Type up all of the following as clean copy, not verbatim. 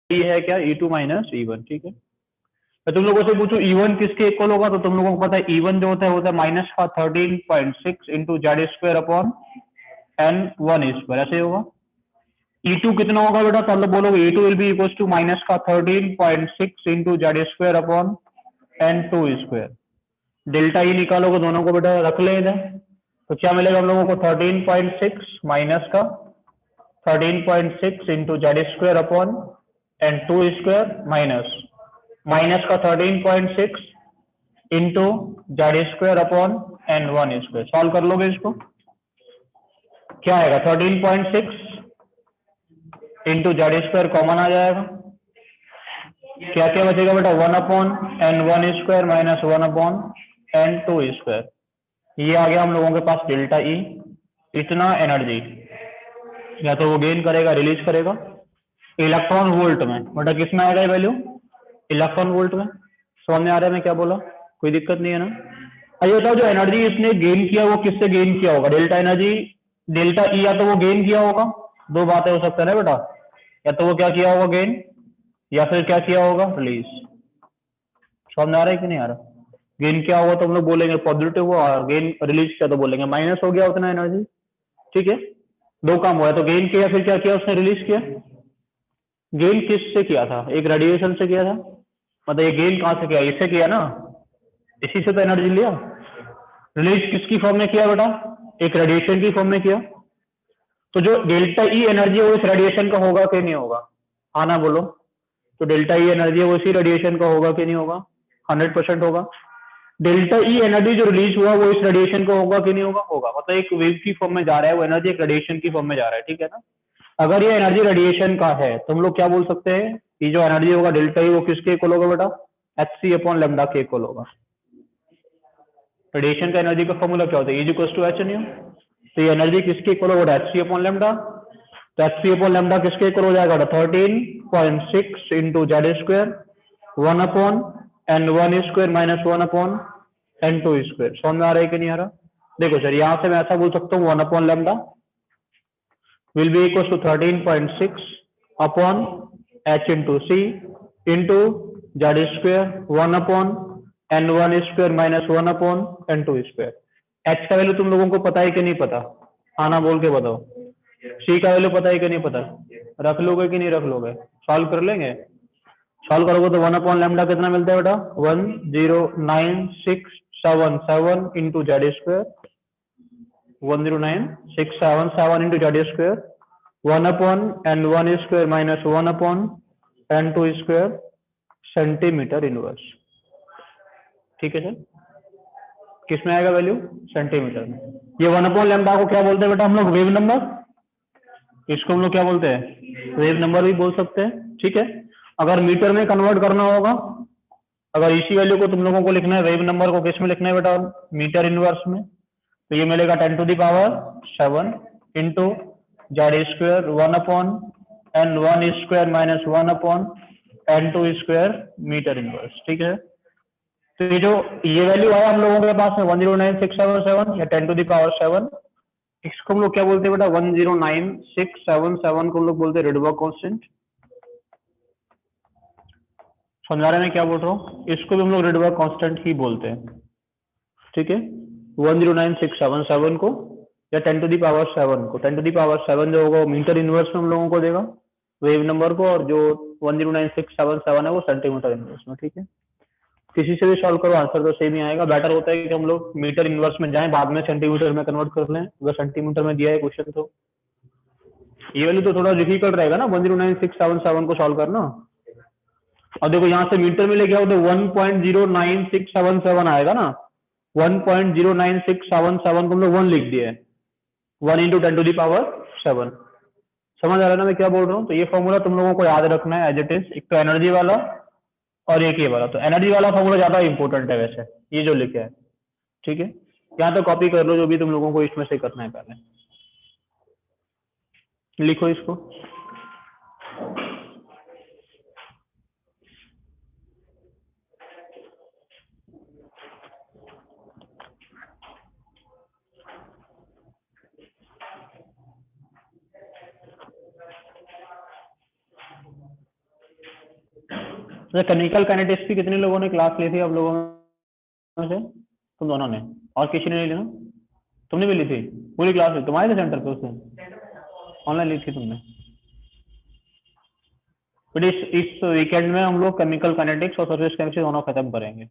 ई है क्या, E2 minus E1, ठीक है। तो तुम लोगों से पूछो E1 किसके इक्वल होगा, तो तुम लोगों को पता है E1 जो होता है माइनस का 13.6 into Z square upon n one square, ऐसे होगा। E2 कितना होगा बेटा, तो मतलब बोलोगे E2 will be equal to minus का 13.6 into Z square upon n two square. Delta E निकालोगे दोनों को बेटा रख ले इधर, तो क्या मिलेगा हम लोगों को 13.6 माइनस का 13.6 into Z square upon n two square minus minus का 13.6 into Z square upon n one square. Solve कर लोगे इसको, क्या आएगा 13.6 इंटू जेड स्क्वायर कॉमन आ जाएगा, क्या क्या बचेगा बेटा 1 upon n one square minus 1 upon n two square. ये आ गया हम लोगों के पास डेल्टा ई। इतना एनर्जी या तो वो गेन करेगा रिलीज करेगा इलेक्ट्रॉन वोल्ट में, बेटा किसमें आएगा ये वैल्यू, इलेक्ट्रॉन वोल्ट में। समझ में आ रहा है मैं क्या बोला, कोई दिक्कत नहीं है ना। ये बताओ जो एनर्जी इसने गेन किया वो किससे गेन किया होगा, डेल्टा एनर्जी डेल्टा ई या तो वो गेन किया होगा, दो बातें हो सकता है ना बेटा, या तो वो क्या किया होगा गेन, या फिर क्या किया होगा रिलीज। समझ में आ रहा है कि नहीं आ रहा, गेन क्या हुआ तो हम लोग बोलेंगे पॉजिटिव हुआ, और गेन रिलीज किया तो बोलेंगे माइनस हो गया उतना एनर्जी, ठीक है। दो काम हुआ, तो गेन किया फिर क्या किया उसने रिलीज किया। गेन किससे किया था, एक रेडिएशन से किया था, मतलब ये गेन कहां से किया, इससे किया ना, इसी से तो एनर्जी लिया। रिलीज किसकी फॉर्म में किया बेटा, एक रेडिएशन की फॉर्म में किया। तो जो डेल्टा ई एनर्जी है वो इस रेडिएशन का होगा कि नहीं होगा, आना बोलो। तो डेल्टा ई एनर्जी है वो इसी रेडिएशन का होगा कि नहीं होगा, 100% होगा। डेल्टा ई एनर्जी जो रिलीज हुआ वो इस रेडिएशन का होगा कि नहीं होगा, होगा। मतलब एक वेव की फॉर्म में जा रहा है वो एनर्जी, एक रेडिएशन की फॉर्म में जा रहा है, ठीक है ना। अगर ये एनर्जी रेडिएशन का है तो हम लोग क्या बोल सकते हैं, ये जो एनर्जी होगा डेल्टा ई वो किसके इक्वल होगा बेटा, एच सी अपॉन लेमडा के इक्वल होगा। रेडिएशन का एनर्जी का फॉर्मूला क्या होता है, is equal to h nu. तो ये एनर्जी किसके इक्वल होगा, एच सी अपॉन लेमडा। तो एच सी अपॉन लेमडा किसके इक्वल हो जाएगा, 13.6 into Z square 1 upon n one square minus 1 upon n two square. समझ में आ रहा है कि नहीं आ रहा, देखो सर यहां से मैं ऐसा बोल सकता हूँ 1 upon lambda will be equals to 13.6 upon h into c into z square 1 upon n1 square minus 1 upon n2 square। h का वैल्यू तुम लोगों को पता है कि नहीं पता, आना बोल के बताओ। c का वैल्यू पता है कि नहीं पता, रख लोगे कि नहीं रख लोगे, सॉल्व कर लेंगे। सॉल्व करोगे तो 1 अपॉन लैम्डा कितना मिलता है बेटा, 109,677 into Z square 109,677 into z square 1 upon n1 square minus 1 upon n2 square centimetre inverse, ठीक है सर। किसमें आएगा वैल्यू, सेंटीमीटर में। ये 1 अपॉन लैम्डा को क्या बोलते हैं बेटा हम लोग, वेव नंबर। इसको हम लोग क्या बोलते हैं, वेव नंबर भी बोल सकते हैं, ठीक है। अगर मीटर में कन्वर्ट करना होगा, अगर इसी वैल्यू को तुम लोगों को लिखना है, वेव नंबर को किस में लिखना है बेटा, मीटर इनवर्स में। तो ये मिलेगा 10⁻7 into Z square 1 upon n one square minus 1 upon n two square metre inverse, ठीक है। तो ये जो ये वैल्यू आया हम लोगों के पास में 109,677 या 10⁻7, इसको हम लोग क्या बोलते हैं बेटा, 109,677 को हम लोग बोलते हैं रिडबर्ग कांस्टेंट। समझ आ रहा है मैं क्या बोल रहा हूँ, इसको भी हम लोग रिडबर्ग कांस्टेंट ही बोलते हैं, ठीक है। 109,677 को या 10⁻7 को, 10⁻7 जो होगा वो मीटर इनवर्स में हम लोगों को देगा वेव नंबर को, और जो 109,677 है वो सेंटीमीटर इनवर्स में, ठीक है। किसी से भी सॉल्व करो आंसर तो सेम ही आएगा। बेटर होता है कि हम लोग मीटर इनवर्स में जाएं, बाद में सेंटीमीटर में कन्वर्ट कर लें, अगर सेंटीमीटर में दिया है क्वेश्चन तो। ये वैल्यू तो थोड़ा डिफिकल्ट रहेगा ना 109,677 को सॉल्व करना। और देखो यहाँ से मीटर में लेके आओ तो 1.09677 आएगा ना, 1.09677 को हम लोग 1 लिख दिए, 1 इंटू 10⁻7। समझ आ रहा है ना मैं क्या बोल रहा हूँ। तो ये फॉर्मूला तुम लोगों को याद रखना है एज इट इज, एक तो एनर्जी वाला और एक ये वाला। तो एनर्जी वाला फॉर्मूला ज्यादा इंपॉर्टेंट है वैसे, ये जो लिखे है, ठीक है। यहाँ तो कॉपी कर लो जो भी तुम लोगों को इसमें से करना है, पहले लिखो इसको। तो केमिकल काइनेटिक्स की कितने लोगों ने क्लास ली थी आप लोगों में से? तुम दोनों ने, और किसी ने नहीं ली ना? तुमने भी ली थी पूरी क्लास में? तुम्हारे थे सेंटर पे उस दिन? ऑनलाइन ली थी तुमने? बट इस वीकेंड में हम लोग केमिकल काइनेटिक्स और सरफेस केमिस्ट्री दोनों खत्म करेंगे।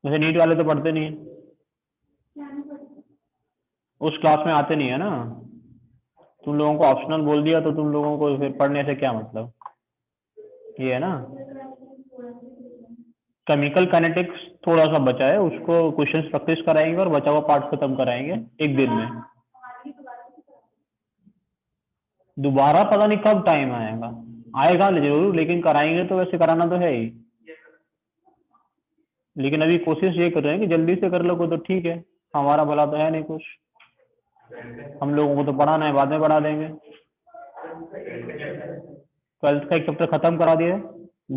जैसे नीट वाले तो पढ़ते नहीं है, उस क्लास में आते नहीं है ना। तुम लोगों को ऑप्शनल बोल दिया तो तुम लोगों को फिर पढ़ने से क्या मतलब, ये है ना। केमिकल काइनेटिक्स थोड़ा सा बचा है, उसको क्वेश्चंस प्रैक्टिस कराएंगे और बचा हुआ पार्ट खत्म कराएंगे एक दिन में। दोबारा पता नहीं कब टाइम आएगा, आएगा जरूर, लेकिन कराएंगे तो वैसे कराना तो है ही। लेकिन अभी कोशिश ये कर रहे हैं कि जल्दी से कर लोगे तो ठीक है, हमारा भला तो है नहीं कुछ, हम लोगों को तो पढ़ाना है, बाद में पढ़ा देंगे। 12th का एक चैप्टर खत्म करा दिया,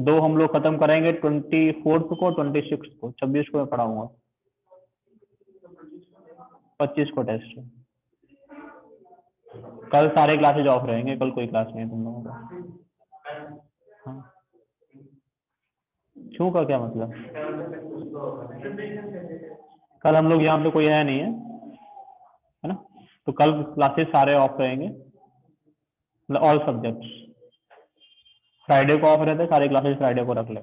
2 हम लोग खत्म कराएंगे 24th को, 26 को, 26 को मैं पढ़ाऊंगा, 25 को टेस्ट है। कल सारे क्लासेज ऑफ रहेंगे, कल कोई क्लास नहीं है तुम लोगों का। हाँ, क्यों का क्या मतलब? कल हम लोग यहाँ पे कोई है नहीं है ना, तो कल क्लासेस सारे ऑफ रहेंगे, मतलब ऑल सब्जेक्ट्स। फ्राइडे को ऑफ रहते, सारे क्लासेस फ्राइडे को रख ले।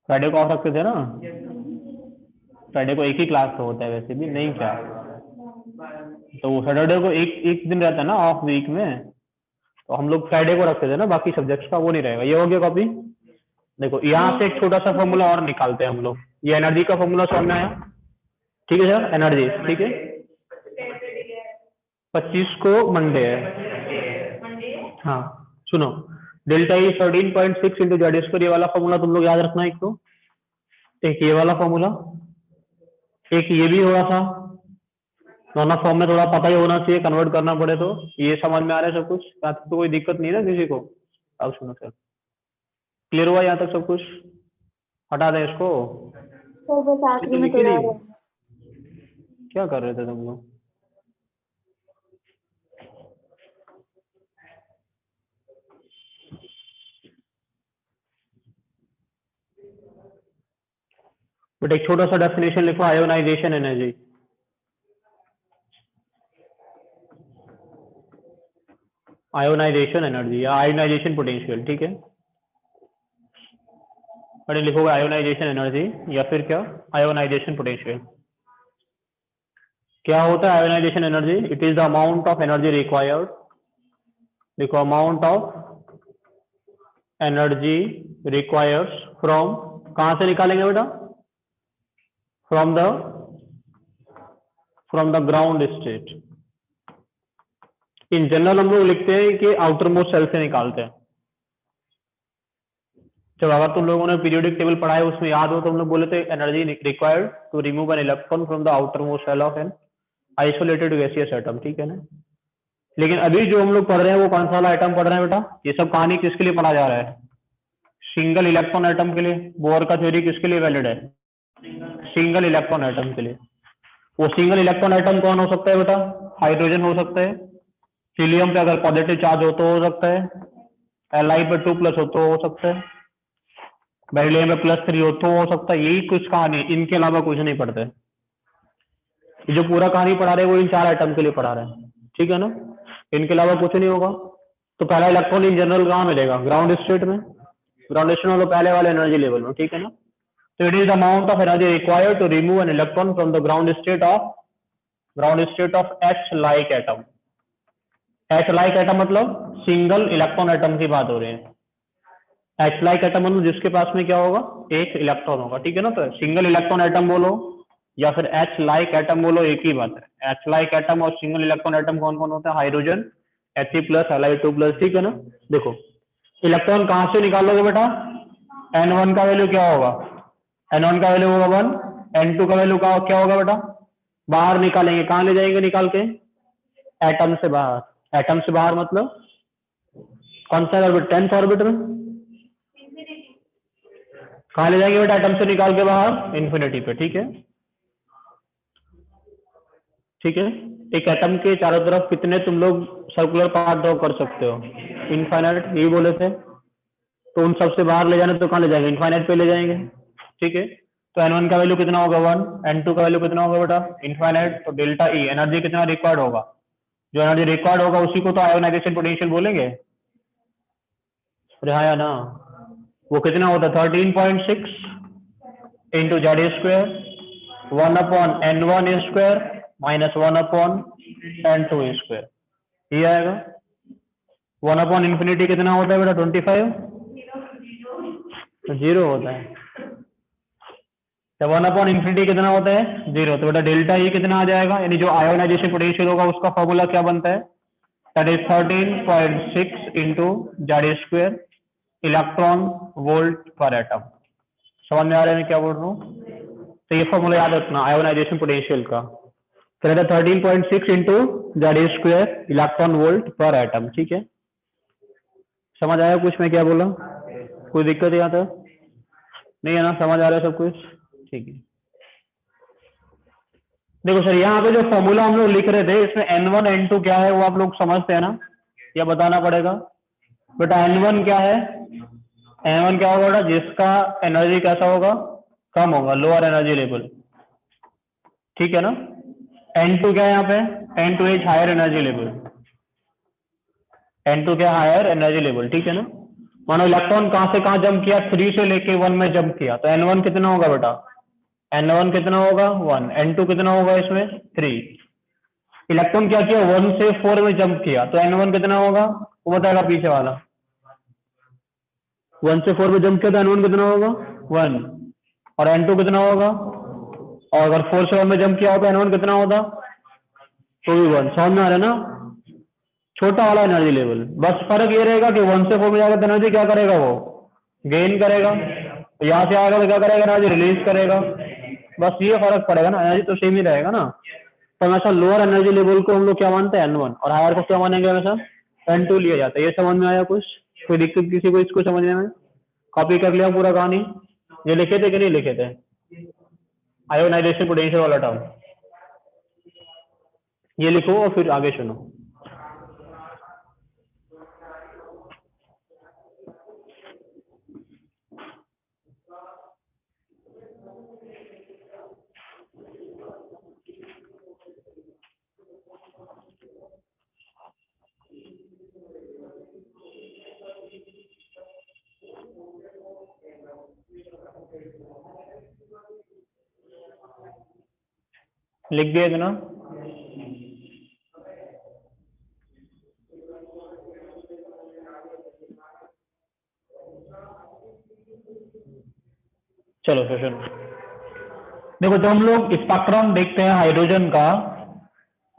फ्राइडे को ऑफ रखते थे ना, फ्राइडे को एक ही क्लास तो होता है वैसे भी, नहीं क्या? तो सैटरडे को एक एक दिन रहता है ना ऑफ वीक में, तो हम लोग फ्राइडे को रखते थे ना, बाकी सब्जेक्ट्स का वो नहीं रहेगा। ये हो गया कॉपी। देखो यहाँ से एक छोटा सा फॉर्मूला और निकालते हैं हम लोग, ये एनर्जी का फॉर्मूला समझ में आया? ठीक है सर, एनर्जी ठीक है। 25 को मंडे है, हाँ सुनो, delta E 13.6 into Z square, ये वाला फॉर्मूला तुम लोग याद रखना। एक ये वाला फॉर्मूला, एक ये भी हुआ था, दोनों फॉर्म में थोड़ा पता ही होना चाहिए, कन्वर्ट करना पड़े तो। ये समझ में आ रहा है सब कुछ? यहाँ तक तो कोई दिक्कत नहीं है ना किसी को? अब सुनो सर, क्लियर हुआ यहाँ तक सब कुछ? हटा दें इसको। सर बस आखिरी में लिखी थोड़ा नहीं, क्या कर रहे थे तुम लोग? बट एक छोटा सा डेफिनेशन लिखो, आयोनाइजेशन एनर्जी। आयोनाइजेशन एनर्जी या आयोनाइजेशन पोटेंशियल, ठीक है। बड़े लिखोगे आयोनाइजेशन एनर्जी या फिर क्या, आयोनाइजेशन पोटेंशियल। क्या होता है ionization energy? It is the amount of energy required, देखो amount of energy requires from, कहां से निकालेंगे बेटा? From the ground state. In general हम लोग लिखते हैं कि आउटर मोस्ट सेल से निकालते हैं। जब अगर तुम लोगों ने पीरियोडिक टेबल पढ़ा है उसमें याद हो तो हम लोग बोले थे energy required to remove an electron from the outermost shell of an isolated gaseous atom, ठीक है ना। लेकिन अभी जो हम लोग पढ़ रहे हैं वो कौन सा वाला आइटम पढ़ रहे हैं बेटा? ये सब कहानी किसके लिए पढ़ा जा रहा है? सिंगल इलेक्ट्रॉन एटम के लिए। बोर का थ्योरी किसके लिए वैलिड है? सिंगल इलेक्ट्रॉन एटम के लिए। वो सिंगल इलेक्ट्रॉन एटम कौन हो सकता है बेटा? हाइड्रोजन हो सकता है, हीलियम पे अगर पॉजिटिव चार्ज हो तो हो सकता है, एल पे 2+ हो तो हो सकता है, बेरिलियम पे +3 हो तो हो सकता है। यही कुछ कहानी, इनके अलावा कुछ नहीं पढ़ते। जो पूरा कहानी पढ़ा रहे हैं वो इन 4 आइटम के लिए पढ़ा रहे हैं, ठीक है ना। इनके अलावा कुछ नहीं होगा। तो पहला इलेक्ट्रॉन इन जनरल कहाँ मिलेगा? ग्राउंड स्टेट में। ग्राउंड स्टेट में पहले वाले एनर्जी लेवल में, ठीक है ना। तो it is the amount of energy required to remove an electron from the ground state of h like atom. H like atom मतलब सिंगल इलेक्ट्रॉन एटम की बात हो रही है। एच लाइक एटम मतलब जिसके पास में क्या होगा? एक इलेक्ट्रॉन होगा, ठीक है ना। तो सिंगल इलेक्ट्रॉन एटम बोलो या फिर एच लाइक एटम बोलो, एक ही बात है। एच लाइक एटम और सिंगल इलेक्ट्रॉन एटम कौन कौन होता है? हाइड्रोजन, He+, Li2+, ठीक है ना। देखो इलेक्ट्रॉन कहां से निकालोगे बेटा? N1 का वैल्यू क्या होगा? N1 का वैल्यू होगा 1, N2 का वैल्यू क्या होगा बेटा? बाहर निकालेंगे, कहां ले जाएंगे निकाल के? एटम से बाहर। एटम से बाहर मतलब कौन सा ऑर्बिट? 10th ऑर्बिट में। कहां ले जाएंगे बेटा एटम से निकाल के बाहर? इन्फिनिटी पे, ठीक है। ठीक है, एक एटम के चारों तरफ कितने तुम लोग सर्कुलर पाथ ड्रॉ कर सकते हो? इनफाइनाइट, यही बोले थे। तो उन सबसे बाहर ले जाने तो कहाँ ले जाएंगे, इनफाइनाइट पे ले जाएंगे, ठीक है। तो n1 का वैल्यू कितना होगा 1, n2 का वैल्यू कितना होगा बेटा इनफाइनाइट, तो डेल्टा ई एनर्जी कितना रिक्वायर्ड होगा, जो एनर्जी रिक्वायर्ड होगा उसी को तो आयोनाइजेशन पोटेंशियल बोलेंगे। अरे हाँ या ना, वो कितना होता है 13.6 into Z square 1/n1 square minus 1/n2 square, ये आएगा। 1/infinity कितना होता है बेटा 25, तो 0 होता है। जब 1/infinity कितना होता है 0, तो बेटा डेल्टा ई कितना आ जाएगा, यानी जो आयोनाइजेशन पोटेंशियल होगा उसका फॉर्मूला क्या बनता है, that is 13.6 into Z square electron volt पर एटम। समझ में आ रहा है मैं क्या बोल रहा हूँ, तो ये फॉर्मूला याद रखना आयोनाइजेशन पोटेंशियल का, तो रहता 13.6 into Z square electron volt पर एटम, ठीक है। समझ आया कुछ मैं क्या बोला, कोई दिक्कत यहाँ तक नहीं है ना, समझ आ रहा है सब कुछ, ठीक है। देखो सर यहाँ पे जो फॉर्मूला हम लोग लिख रहे थे इसमें n1 n2 क्या है वो आप लोग समझते हैं ना, या बताना पड़ेगा बेटा। n1 क्या है, n1 क्या होगा बेटा, जिसका एनर्जी कैसा होगा, कम होगा, लोअर एनर्जी लेवल, ठीक है ना। n2 क्या है यहाँ पे, n2 is higher energy level, n2 क्या हायर एनर्जी लेवल, ठीक है ना। मानो इलेक्ट्रॉन कहां से कहां जंप किया, 3 से लेके 1 में जंप किया, तो n1 कितना होगा बेटा, n1 कितना होगा 1, n2 कितना होगा इसमें 3। इलेक्ट्रॉन क्या किया 1 से 4 में जंप किया, तो n1 कितना होगा वो बताएगा पीछे वाला, 1 से 4 में जंप किया तो n1 कितना होगा 1, और n2 कितना होगा, और अगर 4 से 1 में जंप किया हो तो n1 कितना होगा, तो भी 1। समझ में आ रहा है ना, छोटा वाला एनर्जी लेवल, बस फर्क ये रहेगा कि 1 से 4 में जाकर एनर्जी क्या करेगा, वो गेन करेगा, तो यहाँ से आएगा तो क्या करेगा, एनर्जी रिलीज करेगा, बस ये फर्क पड़ेगा ना, एनर्जी तो सेम ही रहेगा ना। तो हमेशा लोअर एनर्जी लेवल को हम लोग क्या मानते हैं n1, और हायर को क्या मानेंगे हमेशा n2 लिया जाता है। ये समझ में आया कुछ, कोई दिक्कत किसी को इसको समझने में, कॉपी कर लिया पूरा कहानी, ये लिखे थे कि नहीं लिखे थे आयोनाइजेशन पोटेंशियल वाला टर्म, ये लिखो और फिर आगे सुनो। लिख दिया इतना, चलो फिर सुनो। देखो जब हम लोग स्पेक्ट्रम देखते हैं हाइड्रोजन का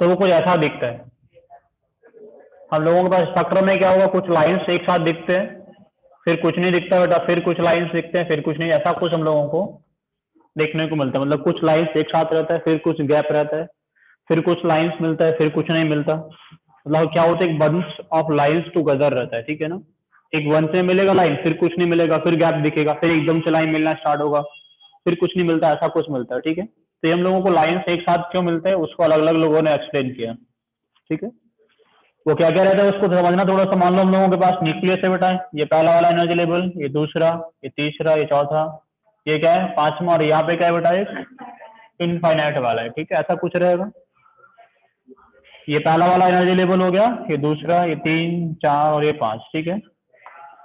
तो वो कुछ ऐसा दिखता है, हम लोगों के पास स्पेक्ट्रम में क्या होगा, कुछ लाइंस एक साथ दिखते हैं, फिर कुछ नहीं दिखता बेटा, फिर कुछ लाइंस दिखते हैं, फिर कुछ नहीं, ऐसा कुछ हम लोगों को देखने को मिलता है। मतलब कुछ लाइंस एक साथ रहता है, फिर कुछ गैप रहता है, फिर कुछ लाइंस मिलता है, फिर कुछ नहीं मिलता। मतलब क्या होता है, एक बंच ऑफ लाइंस टुगेदर रहता है, ठीक है ना। एक वन से मिलेगा लाइन, फिर कुछ नहीं मिलेगा, फिर गैप दिखेगा, फिर एकदम से लाइन मिलना स्टार्ट होगा, फिर कुछ नहीं मिलता, ऐसा कुछ मिलता है, ठीक है। तो ये हम लोगों को लाइंस एक साथ क्यों मिलते हैं उसको अलग अलग लोगों ने एक्सप्लेन किया, ठीक है। वो क्या क्या रहता है उसको समझना थोड़ा सा। मान लो हम लोगों के पास न्यूक्लियस है बेटा, ये पहला वाला एनर्जी लेवल, ये दूसरा, ये तीसरा, ये चौथा, ये क्या है पांचवा, और यहाँ पे क्या है बेटा एक इनफाइनाइट वाला है, ठीक है, ऐसा कुछ रहेगा। ये पहला वाला एनर्जी लेवल हो गया, ये दूसरा, ये 3 4 और ये 5, ठीक है।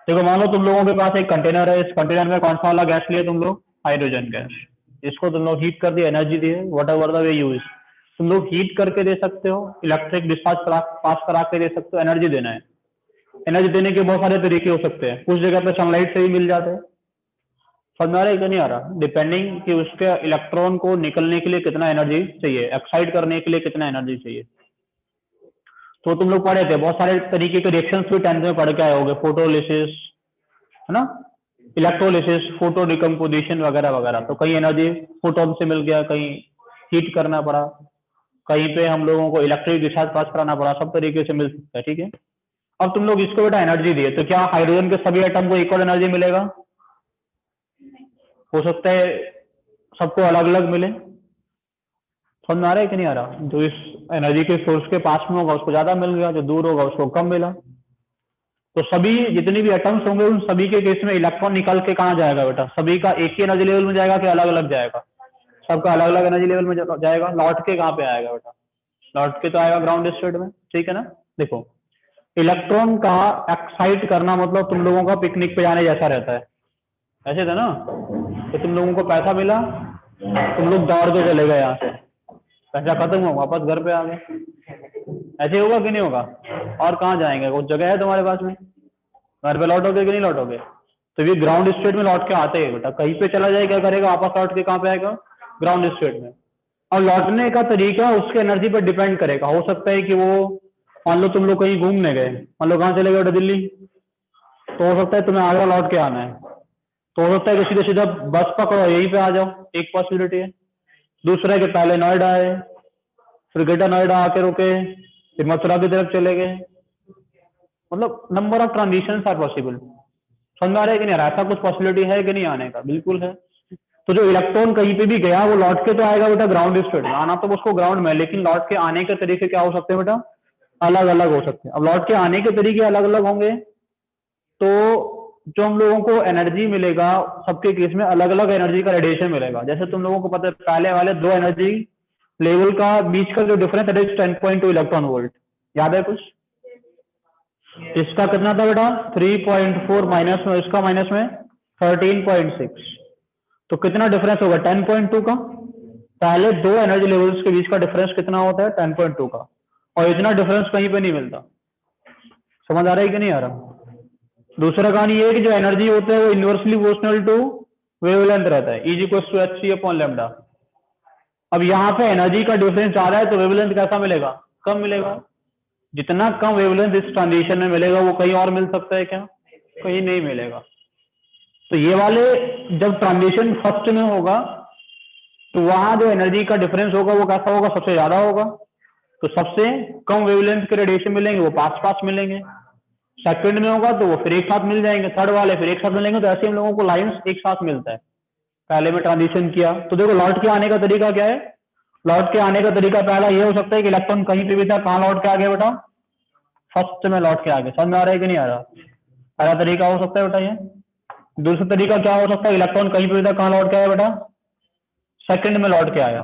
देखो मान लो तुम लोगों के पास एक कंटेनर है, इस कंटेनर में कौन सा वाला गैस लिए तुम लोग, हाइड्रोजन गैस। इसको तुम लोग हीट कर दिया, energy the, what ever the way use, तुम लोग हीट करके दे सकते हो, इलेक्ट्रिक डिस्चार्ज पास करा के दे सकते हो, एनर्जी देना है। एनर्जी देने के बहुत सारे तरीके हो सकते हैं, कुछ जगह पे सनलाइट से ही मिल जाते हैं। समझ में आ रहा है कि नहीं आ रहा, डिपेंडिंग कि उसके इलेक्ट्रॉन को निकलने के लिए कितना एनर्जी चाहिए, एक्साइट करने के लिए कितना एनर्जी चाहिए। तो तुम लोग पढ़े थे बहुत सारे तरीके के रिएक्शंस भी 10th में पढ़ के आए होंगे, फोटोलिसिस है ना, इलेक्ट्रोलिसिस, फोटो डिकम्पोजिशन वगैरह वगैरह। तो कहीं एनर्जी फोटोन से मिल गया, कहीं हीट करना पड़ा, कहीं पे हम लोगों को इलेक्ट्रिक डिस्चार्ज पास कराना पड़ा, सब तरीके से मिल सकता है, ठीक है। अब तुम लोग इसको बेटा एनर्जी दिए, तो क्या हाइड्रोजन के सभी एटम को इक्वल एनर्जी मिलेगा, हो सकता है सबको अलग अलग मिले। समझ में आ रहा है कि नहीं आ रहा, जो इस एनर्जी के सोर्स के पास में होगा उसको ज्यादा मिल गया, जो दूर होगा उसको कम मिला। तो सभी जितनी भी एटम्स होंगे उन सभी के केस में इलेक्ट्रॉन निकल के कहाँ जाएगा बेटा? सभी का एक ही एनर्जी लेवल में जाएगा कि अलग अलग जाएगा? सबका अलग अलग एनर्जी लेवल में जाएगा। लौट के कहाँ पे आएगा बेटा? लौट के तो आएगा ग्राउंड स्टेट में, ठीक है ना। देखो, इलेक्ट्रॉन का एक्साइट करना मतलब तुम लोगों का पिकनिक पे जाने जैसा रहता है, ऐसे था ना। तो तुम लोगों को पैसा मिला, तुम लोग दौड़ के चले गए यहाँ से, पैसा खत्म हुआ, वापस घर पे आ गए, ऐसे होगा कि नहीं होगा? और कहाँ जाएंगे? वो जगह है तुम्हारे पास में, घर पे लौटोगे कि नहीं लौटोगे? तो ये ग्राउंड स्टेट में लौट के आते हैं बेटा, कहीं पे चला जाए क्या करेगा? वापस लौट के कहाँ पे आएगा? ग्राउंड स्टेट में। और लौटने का तरीका उसके एनर्जी पर डिपेंड करेगा। हो सकता है कि वो, मान लो तुम लोग कहीं घूमने गए, मान लो कहाँ चले गए बेटा? दिल्ली। तो हो सकता है तुम्हें आगरा लौट के आना है, तो हो सकता है कि सीधे सीधा बस पकड़ो यहीं पे आ जाओ, एक पॉसिबिलिटी है। दूसरा है कि पहले नोएडा आए, फिर ग्रेटर नोएडा आके रुके, फिर मथुरा की तरफ चले गए। मतलब number of transition are possible. समझ में आ रहा है कि नहीं आ रहा? ऐसा कुछ पॉसिबिलिटी है कि नहीं आने का? बिल्कुल है। तो जो इलेक्ट्रॉन कहीं पे भी गया वो लौट के तो आएगा बेटा ग्राउंड स्टेट में, आना तो उसको ग्राउंड में, लेकिन लौट के आने के तरीके क्या हो सकते हैं बेटा? अलग अलग हो सकते हैं। अब लौट के आने के तरीके अलग अलग होंगे तो जो हम लोगों को एनर्जी मिलेगा, सबके केस में अलग अलग एनर्जी का रेडिएशन मिलेगा। जैसे तुम लोगों को पता है पहले वाले दो एनर्जी लेवल का बीच का जो डिफरेंस है 10.2 इलेक्ट्रॉन वोल्ट, याद है कुछ? इसका कितना था बेटा? 3.4 माइनस में, इसका माइनस में 13.6। तो कितना डिफरेंस होगा? 10.2 का। पहले दो एनर्जी लेवल्स के बीच का डिफरेंस कितना होता है? 10.2 का। और इतना डिफरेंस कहीं पे नहीं मिलता। समझ आ रहा है कि नहीं आ रहा? दूसरा कहानी ये है कि जो एनर्जी होता है वो इनवर्सली प्रोपोर्शनल टू वेवलेंथ रहता है, इज इक्वल टू hc/λ। अब यहाँ पे एनर्जी का डिफरेंस आ रहा है तो वेवलेंथ कैसा मिलेगा? कम मिलेगा। जितना कम वेवलेंथ इस ट्रांजिशन में मिलेगा वो कहीं और मिल सकता है क्या? कहीं नहीं मिलेगा। तो ये वाले जब ट्रांजिशन फर्स्ट में होगा तो वहां जो एनर्जी का डिफरेंस होगा वो कैसा होगा? सबसे ज्यादा होगा। तो सबसे कम वेवलेंथ के रेडिएशन मिलेंगे वो पास पास मिलेंगे। सेकंड में होगा तो वो फिर एक साथ मिल जाएंगे, थर्ड वाले फिर एक साथ मिलेंगे। तो ऐसे हम लोगों को लाइंस एक साथ मिलता है। पहले में ट्रांजिशन किया तो देखो लौट के आने का तरीका क्या है? लौट के आने का तरीका पहला ये हो सकता है कि इलेक्ट्रॉन कहीं पे भी था, कहाँ लौट के आ गया बेटा? फर्स्ट में लौट के आ गया। समझ में आ रहा है कि नहीं आ रहा? पहला तरीका हो सकता है बेटा ये। दूसरा तरीका क्या हो सकता है? इलेक्ट्रॉन कहीं पे भी था, कहाँ लौट के आया बेटा? सेकंड में लौट के आया।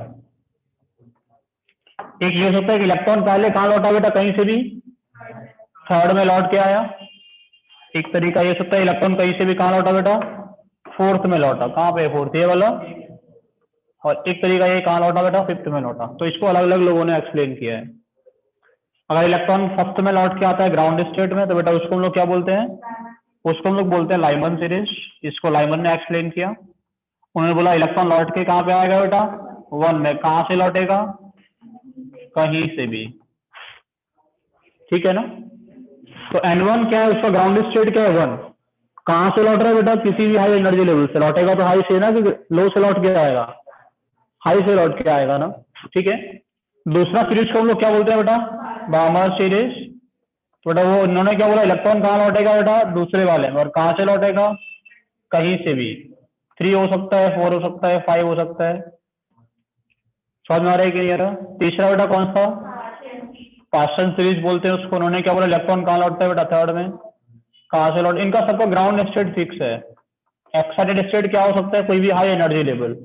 एक ये हो सकता है कि इलेक्ट्रॉन पहले कहाँ लौटा बेटा? कहीं से भी, थर्ड में लौट के आया। एक तरीका ये सकता है इलेक्ट्रॉन कहीं से भी कहाँ लौटा बेटा? फोर्थ में लौटा। कहाँ पे? फोर्थ, ये वाला। और एक तरीका ये कहाँ लौटा बेटा? फिफ्थ में लौटा। तो इसको अलग अलग लोगों ने एक्सप्लेन किया है। अगर इलेक्ट्रॉन फर्स्ट में लौट के आता है ग्राउंड स्टेट में तो बेटा उसको हम लोग क्या बोलते हैं? उसको हम लोग बोलते हैं लाइमन सीरीज। इसको लाइमन ने एक्सप्लेन किया। उन्होंने बोला इलेक्ट्रॉन लौट के कहाँ पे आएगा बेटा? वन में। कहाँ से लौटेगा? कहीं से भी, ठीक है ना। तो N1 क्या है? उसका ग्राउंड स्टेट क्या है? 1। कहां से लौट रहा है बेटा? किसी भी हाई एनर्जी लेवल से लौटेगा तो हाई से ना, कि लो से लौट के आएगा? हाई से लौट के आएगा ना, ठीक है। दूसरा सीरीज को हम लोग क्या बोलते हैं बेटा? बामर सीरीज। तो बेटा वो इन्होंने क्या बोला? इलेक्ट्रॉन कहाँ लौटेगा बेटा? दूसरे वाले में। और कहां से लौटेगा? कहीं से भी। 3 हो सकता है, 4 हो सकता है, 5 हो सकता है। समझ में आ रहा है कि नहीं आ रहा? तीसरा बेटा कौन सा? पास्टन सीरीज बोलते हैं उसको। उन्होंने क्या बोला? इलेक्ट्रॉन कहाँ लौटता है बेटा? थर्ड में। कहाँ से लौट? इनका सबका ग्राउंड स्टेट फिक्स है। एक्साइटेड स्टेट क्या हो सकता है? कोई भी हाई एनर्जी लेवल।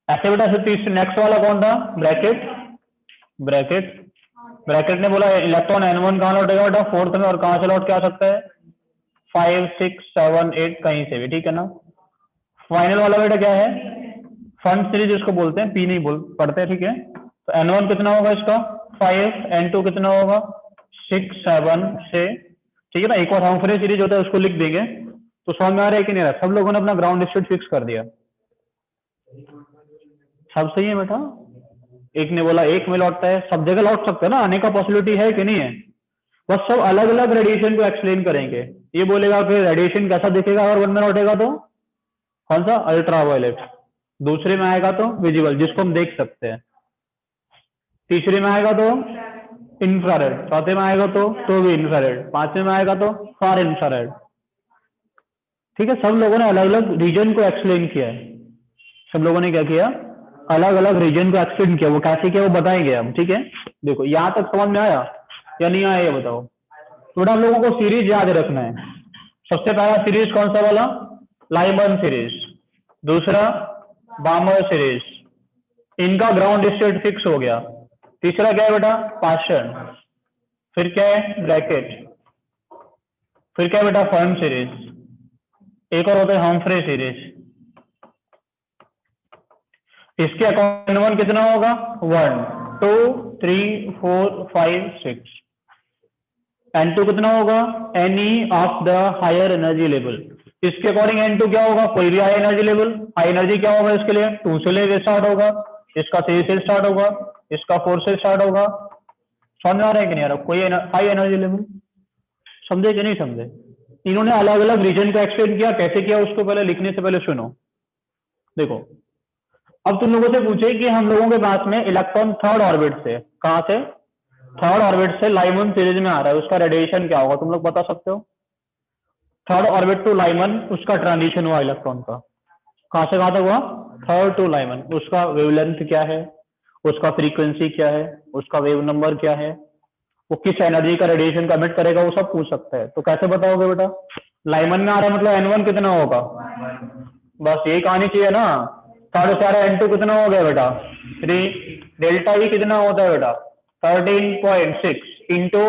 ऐसे बेटा फिर नेक्स्ट वाला कौन था? ब्रैकेट। ब्रैकेट ब्रैकेट ने बोला इलेक्ट्रॉन N1 कहाँ लौटेगा बेटा? फोर्थ में। और कहाँ से लौट के आ सकता है? 5, 6, 7, 8 कहीं से भी, ठीक है ना। फाइनल वाला बेटा क्या है? फंड सीरीज इसको बोलते हैं, पी नहीं बोल पढ़ते हैं, ठीक है। तो N1 कितना होगा इसका? 5। N2 कितना होगा? 6, 7 से, ठीक है ना। एक और हार्मफुल सीरीज होता है उसको लिख देंगे। तो समझ में आ रहा है कि नहीं आ रहा? सब लोगों ने अपना ग्राउंड स्टेट फिक्स कर दिया। सब सही है बेटा। एक ने बोला एक में लौटता है, सब जगह लौट सकता है ना, आने का पॉसिबिलिटी है कि नहीं है? बस सब अलग अलग रेडिएशन को एक्सप्लेन करेंगे। ये बोलेगा कि रेडिएशन कैसा दिखेगा अगर वन में लौटेगा तो? कौन सा? अल्ट्रावायलेट। दूसरे में आएगा तो विजिबल, जिसको हम देख सकते हैं। तीसरे में आएगा तो इंफ्रारेड। चौथे में आएगा तो भी इंफ्रारेड। पांचवें में आएगा तो फार इंफ्रारेड। ठीक है, सब लोगों ने अलग अलग रीजन को एक्सप्लेन किया है। सब लोगों ने क्या किया? अलग अलग रीजन को एक्सप्लेन किया। वो कैसे किया वो बताएंगे हम, ठीक है। देखो यहां तक समझ में आया या नहीं आया ये बताओ? तो बेटा हम लोगों को सीरीज याद रखना है। सबसे पहला सीरीज कौन सा वाला, लाइमन सीरीज, दूसरा बामर सीरीज, इनका ग्राउंड स्टेट फिक्स हो गया। तीसरा क्या है बेटा, पाशन, फिर क्या है ब्रैकेट, फिर क्या है बेटा फर्म सीरीज, एक और होता है हम्फ्रे सीरीज। इसके अकॉर्डिंग N1 कितना होगा, 1 2 3 4 5 6। N2 कितना होगा, any of the higher energy level. इसके अकॉर्डिंग N2 क्या होगा, कोई भी high energy level. High energy क्या होगा, इसके लिए 2 से लेके स्टार्ट होगा, इसका 3 से स्टार्ट होगा, इसका 4 से स्टार्ट होगा। समझ आ रहा है कि नहीं आ रहा, कोई हाई एनर्जी लेवल, समझे कि नहीं समझे। इन्होंने अलग अलग रीजन को एक्सप्लेन किया, कैसे किया उसको पहले लिखने से पहले सुनो। देखो अब तुम लोगों से पूछे कि हम लोगों के पास में इलेक्ट्रॉन थर्ड ऑर्बिट से, कहां से, थर्ड ऑर्बिट से लाइमन सीरीज में आ रहा है, उसका रेडिएशन क्या होगा, तुम लोग बता सकते हो। थर्ड ऑर्बिट टू लाइमन उसका ट्रांजिशन हुआ इलेक्ट्रॉन का, कहां से कहां तक हुआ, थर्ड टू लाइमन, उसका वेवलेंथ क्या है, उसका फ्रीक्वेंसी क्या है, उसका वेव नंबर क्या है, वो किस एनर्जी का रेडिएशन कमिट करेगा, वो सब पूछ सकता है। तो कैसे बताओगे बेटा, लाइमन में आ रहा है मतलब N1 कितना होगा, बस यही कहानी चाहिए ना। 4.5 N2 कितना हो गया बेटा 3, डेल्टा ई कितना होता है बेटा 13.6 into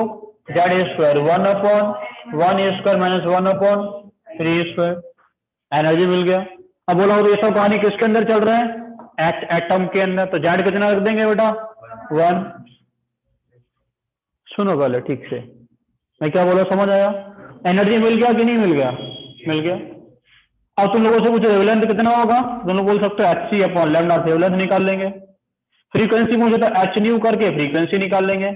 Z square 1/1 minus 1/3 energy मिल गया। अब बोला तो ये सब कहानी किसके अंदर चल रहा है, एटम के अंदर, तो जेड कितना रख देंगे बेटा 1। सुनो पहले ठीक से, मैं क्या बोला समझ आया, एनर्जी मिल गया कि नहीं मिल गया, मिल गया। अब तुम लोगों से पूछो वेवलेंथ कितना होगा, तुम लोग बोल सकते हो hc अपॉन लैम्डा से वेवलेंथ निकाल लेंगे। फ्रीक्वेंसी पूछे तो h न्यू करके फ्रीक्वेंसी निकाल लेंगे।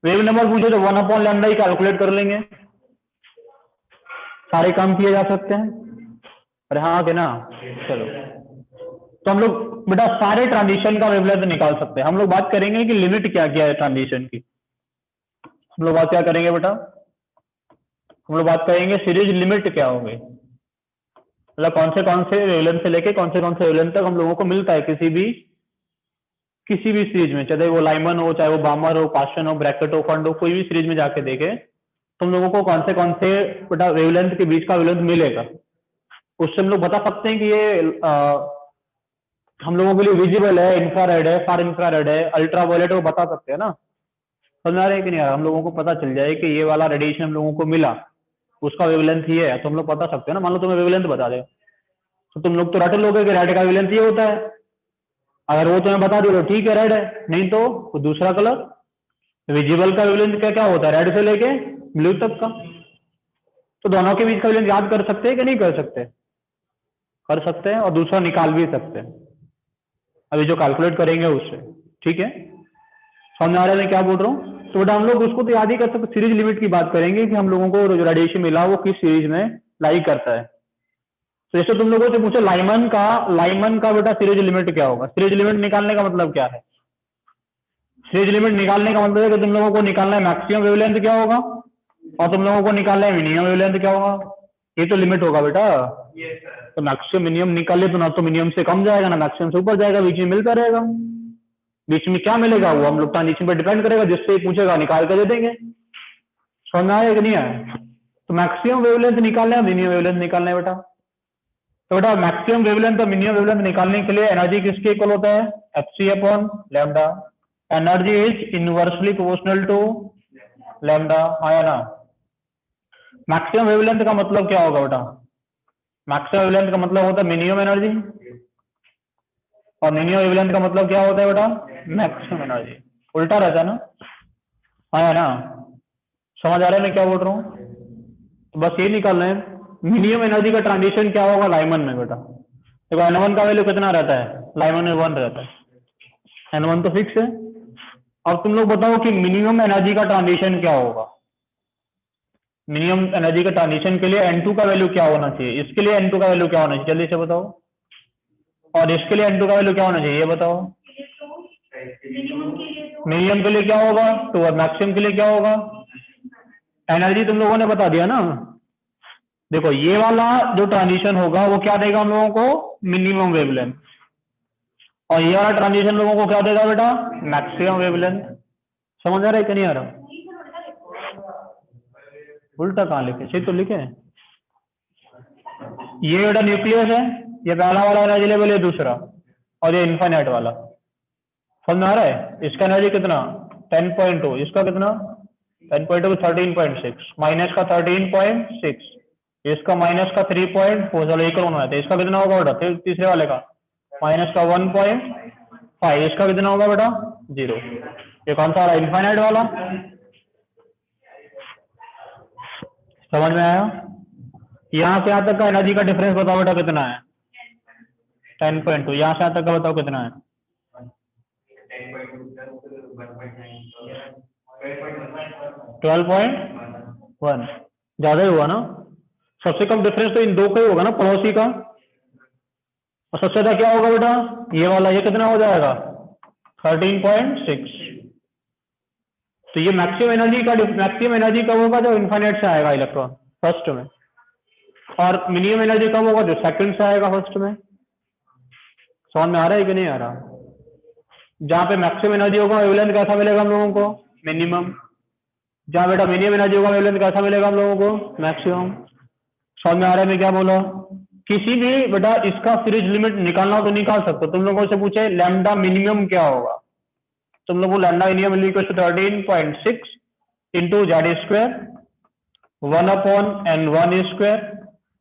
वेव नंबर पूछे तो 1 अपॉन लैम्डा ही कैलकुलेट कर लेंगे। सारे काम किए जा सकते हैं, अरे हाँ के ना, चलो। तो हम लोग बेटा सारे ट्रांजिशन का वेवलेंथ निकाल सकते हैं। हम लोग बात करेंगे कि लिमिट क्या क्या है ट्रांजिशन की। हम लोग बात क्या करेंगे बेटा, हम लोग बात करेंगे सीरीज लिमिट क्या होगी, मतलब कौन से वेवलेंथ से लेके कौन से वेवलेंथ तक हम लोगों को मिलता है किसी भी सीरीज में, चाहे वो लाइमन हो, चाहे वो बामर हो, पाशन हो, ब्रैकेट हो, फंड हो, कोई भी सीरीज में जाके देखे तुम लोगों को कौन से बेटा वेवलेंथ के बीच का वेवलेंथ मिलेगा। उससे हम लोग बता सकते हैं कि ये हम लोगों के लिए विजिबल है, इंफ्रारेड है, फार इंफ्रारेड है, अल्ट्रावायलेट, वो बता सकते हैं ना। समझ आ रहा है कि नहीं आ रहा, हम लोगों को पता चल जाए कि ये वाला रेडिएशन हम लोगों को मिला, उसका वेवलेंथ ये है, तो हम लोग बता सकते हैं ना। मान लो तुम्हें वेवलेंथ बता दे तो तुम लोग तो रट लोगे कि रेड का वेवलेंथ ये होता है। अगर वो तुम्हें बता दे तो ठीक है रेड है, नहीं तो दूसरा कलर। विजिबल का वेवलेंथ क्या क्या होता है, रेड से लेके ब्लू तक का। तो दोनों के बीच का वेवलेंथ याद कर सकते हैं कि नहीं कर सकते, कर सकते हैं, और दूसरा निकाल भी सकते हैं अभी जो कैलकुलेट करेंगे उससे। ठीक है, समझ आ रहा है मैं क्या बोल रहा हूँ। तो बेटा हम लोग उसको तो याद ही कर सकते, सीरीज लिमिट की बात करेंगे कि हम लोगों को जो रेडिएशन मिला वो किस सीरीज में लाई करता है। तो जैसे तुम लोगों से पूछो लाइमन का बेटा सीरीज लिमिट क्या होगा। सीरीज लिमिट निकालने का मतलब क्या है, सीरीज लिमिट निकालने का मतलब है कि तुम लोगों को निकालना है मैक्सिमम वेवलेंथ क्या होगा, और तुम लोगों को निकालना है मिनिमम वेवलेंथ क्या होगा। ये तो लिमिट होगा बेटा। तो मैक्सिमम मिनिमम निकाले तो ना तो मिनिमम से कम जाएगा ना मैक्सिमम से ऊपर जाएगा, बीच में मिलता रहेगा। बीच में क्या मिलेगा वो हम लोग ट्रांजिशन पर डिपेंड करेगा, जिससे पूछेगा निकाल कर दे देंगे। समझ में आया कि नहीं आया। तो मैक्सिमम वेवलेंथ निकालना है, मिनिमम वेवलेंथ निकालना है बेटा। तो बेटा मैक्सिमम वेवलेंथ और मिनिमम वेवलेंथ निकालने के लिए एनर्जी किसके इक्वल होता है, hc upon lambda. Energy is inversely proportional to lambda, आया ना। मैक्सिमम वेवलेंथ का मतलब क्या होगा बेटा, मैक्सिमम वेवलेंथ का मतलब होता है मिनिमम एनर्जी, और मिनिमम वेवलेंथ का मतलब क्या होता है बेटा, मैक्सिमम एनर्जी। उल्टा रहता है ना, आया ना। समझ आ रहा है मैं क्या बोल रहा हूँ। तो बस ये निकालना है मिनिमम एनर्जी का ट्रांजिशन क्या होगा लाइमन में बेटा। देखो N1 का वैल्यू कितना रहता है, लाइमन में 1 रहता है, N1 तो फिक्स है। अब तुम लोग बताओ कि मिनिमम एनर्जी का ट्रांजिशन क्या होगा। मिनिमम एनर्जी का ट्रांजिशन के लिए N2 का वैल्यू क्या होना चाहिए, इसके लिए N2 का वैल्यू क्या होना चाहिए, जल्दी से बताओ। और इसके लिए N2 का वैल्यू क्या होना चाहिए ये बताओ। मिनिमम के लिए क्या होगा 2 और मैक्सिमम के लिए क्या होगा। एनर्जी तुम लोगों ने बता दिया ना। देखो ये वाला जो ट्रांजिशन होगा वो क्या देगा हम लोगों को, मिनिमम वेवलेंथ, और ये वाला ट्रांजिशन लोगों को क्या देगा बेटा, मैक्सिमम वेवलेंथ। समझ आ रहा है कि नहीं आ रहा। उल्टा कहाँ लिखे, सही तो लिखे। ये बेटा न्यूक्लियस है, ये पहला वाला एनर्जी लेवल, ये दूसरा, और ये इनफाइनाइट वाला। समझ में आ रहा है। इसका एनर्जी कितना 10.2, इसका कितना 10.2 13.6, माइनस का 13.6, इसका माइनस का 3.4, चलो इक्वल होना है। इसका कितना होगा बेटा तीसरे वाले का माइनस का 1.5, इसका कितना होगा बेटा 0। ये कौन सा वाला इनफाइनाइट वाला, समझ में आया। यहां से यहां तक का एनर्जी का डिफरेंस बताओ बेटा कितना है 10.2, यहां से यहां तक का बताओ कितना है 12.1, ज्यादा ही हुआ ना। सबसे कम डिफरेंस तो इन दो का ही होगा ना, पड़ोसी का। और सबसे ज्यादा क्या होगा बेटा ये वाला, ये कितना हो जाएगा 13.6। तो ये मैक्सिमम एनर्जी कब होगा जब इनफाइनाइट से आएगा इलेक्ट्रॉन फर्स्ट में, और मिनिमम एनर्जी कब होगा जो सेकंड से आएगा फर्स्ट में। समझ में आ रहा है कि नहीं आ रहा। जहां पे मैक्सिमम एनर्जी होगा वेवलेंथ कैसा मिलेगा हम लोगों को मिनिमम, जहां बेटा मिनिमम एनर्जी होगा वेवलेंथ कैसा मिलेगा हम लोगों को मैक्सिमम। समझ में आ रहा है मैं क्या बोला। किसी भी बेटा इसका सीरीज लिमिट निकालना हो तो निकाल सकते हो। तुम लोगों से पूछे लैम्डा मिनिमम क्या होगा, तुम लोगों को lambda minimum equal to 13.6 into Z square 1/n1 square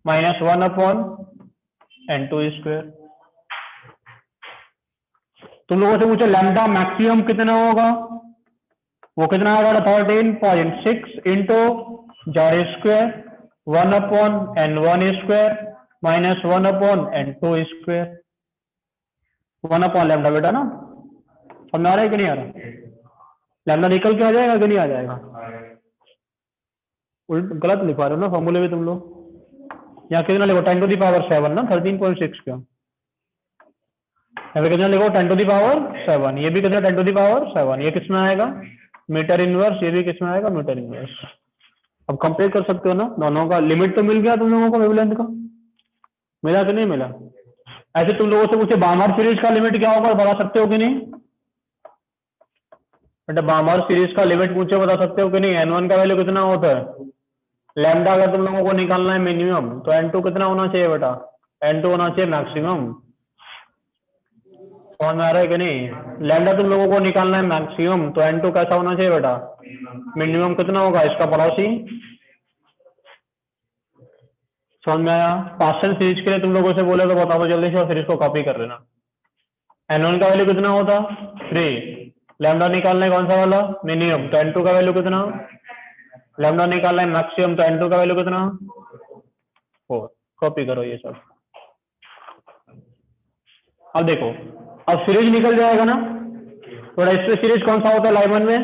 minus 1/n2 square. तुम लोगों से पूछे लैम्डा मैक्सिमम कितना होगा, वो कितना आएगा 13.6 into Z square 1/n1 square minus 1/n2 square 1 lambda बेटा ना। समझ आ रहा है कि नहीं आ रहा। लैम्डा निकल के आ जाएगा कि नहीं आ जाएगा। गलत लिखवा रहे हो ना फॉर्मूले में तुम लोग। यहाँ कितना लिखो 10⁻7 ना 13.6 का, यहाँ पे कितना लिखो 10⁻7, ये भी कितना 10⁻7, ये किसमें आएगा मीटर इनवर्स, ये भी किसमें आएगा मीटर इनवर्स। अब कंपेयर कर सकते हो ना दोनों का। लिमिट तो मिल गया तुम लोगों को वेवलेंथ का, मिला कि नहीं मिला। ऐसे तुम लोगों से पूछे बामर सीरीज का लिमिट क्या होगा बता सकते हो कि नहीं बेटा। बामर सीरीज का लिमिट पूछे बता सकते हो कि नहीं। n1 का वैल्यू कितना होता है लैम्डा, अगर तुम लोगों को निकालना है मिनिमम तो n2 कितना होना चाहिए बेटा n2 होना चाहिए मैक्सिमम। समझ में आ रहा है कि नहीं। लैम्डा तुम लोगों को निकालना है मैक्सिमम तो n2 कैसा होना चाहिए बेटा मिनिमम कितना होगा इसका पड़ोसी। समझ में आया। पार्शियल सीरीज के लिए तुम लोगों से बोले तो बताओ तो जल्दी से, और फिर इसको कॉपी कर लेना। n1 का वैल्यू कितना होता 3, लैम्डा निकालना है कौन सा वाला मिनिमम, तो n2 का वैल्यू कितना, लैम्डा निकालना है मैक्सिमम तो n2 का वैल्यू कितना 4। कॉपी करो ये सब। अब देखो अब सीरीज निकल जाएगा ना थोड़ा। इसमें सीरीज कौन सा होता है लाइमन में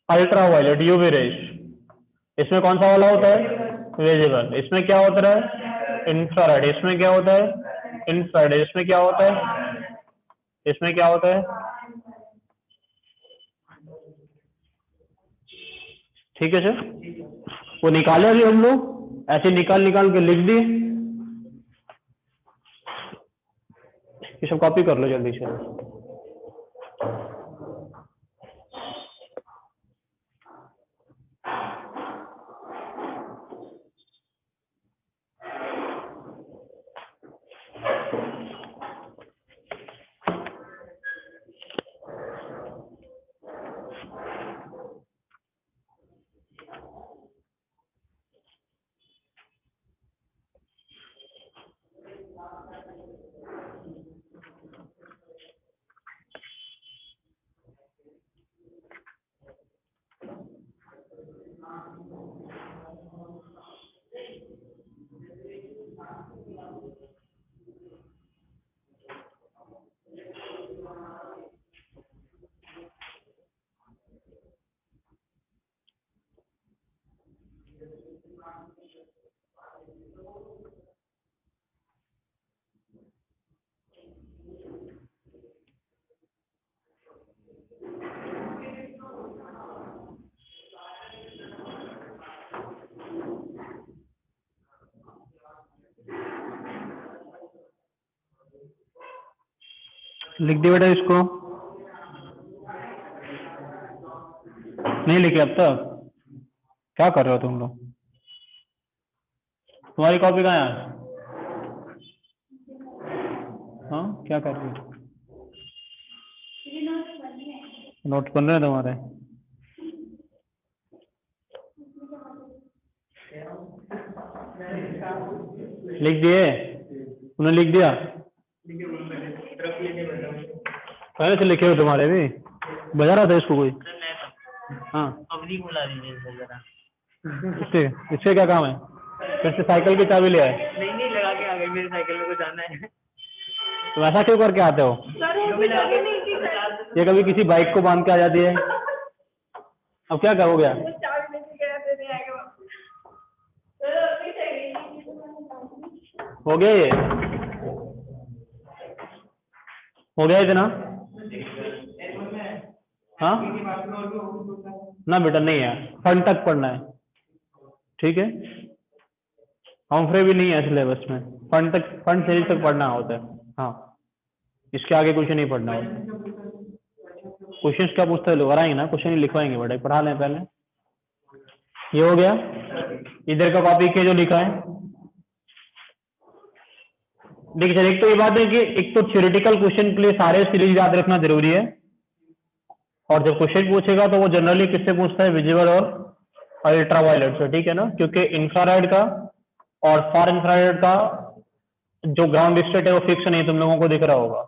अल्ट्रा वायलेट यूवी रेज। इसमें कौन सा वाला होता है विजिबल। इसमें क्या होता है इंफ्रारेड। इसमें क्या होता है इंफ्रारेड। इसमें क्या होता है, इसमें क्या होता है। ठीक है सर, वो निकाले अभी हम लोग ऐसे निकाल के लिख दिए। ये सब कॉपी कर लो जल्दी से। लिख दिया बेटा इसको, नहीं लिखे अब तक। क्या कर रहे हो तुम लोग। तुम्हारी कॉपी कहाँ है आज? हाँ क्या कर रही हो? नोट बन रहे हैं तुम्हारे? लिख दिए? तूने लिख दिया? पहले से लिखे हो तुम्हारे भी? बजा रहा था इसको कोई? हाँ अब नहीं बुला दीजिए जरा। इससे इससे क्या काम है? फिर से साइकिल की चाबी ले आए? नहीं लगा के आ गई, मेरी साइकिल में को जाना है। तो ऐसा क्यों करके आते हो? ये कभी किसी बाइक को बांध के आ जाती है। अब क्या हो गया? हो गया ये? हो गया इतना? हाँ ना बेटा नहीं है, फंड तक पढ़ना है, ठीक है? हम्फ्रे भी नहीं है सिलेबस में, फंड तक, फंड सीरीज तक पढ़ना होता है। हाँ इसके आगे कुछ नहीं पढ़ना होता। क्वेश्चंस क्या पूछते हैं लोग? कराएंगे ना, क्वेश्चन ही लिखवाएंगे बेटा, पढ़ा लें पहले। ये हो गया। इधर का कॉपी किया जो लिखा है। देखिए सर, एक तो ये बात है कि एक तो थ्योरेटिकल क्वेश्चन के लिए सारे सीरीज याद रखना जरूरी है, और जब क्वेश्चन पूछेगा तो वो जनरली किससे पूछता है? विजिबल और अल्ट्रावायलेट से, ठीक है ना? क्योंकि इंफ्रारेड का और फार इंफ्रारेड का जो ग्राउंड स्टेट है वो फिक्स नहीं, तुम लोगों को दिख रहा होगा,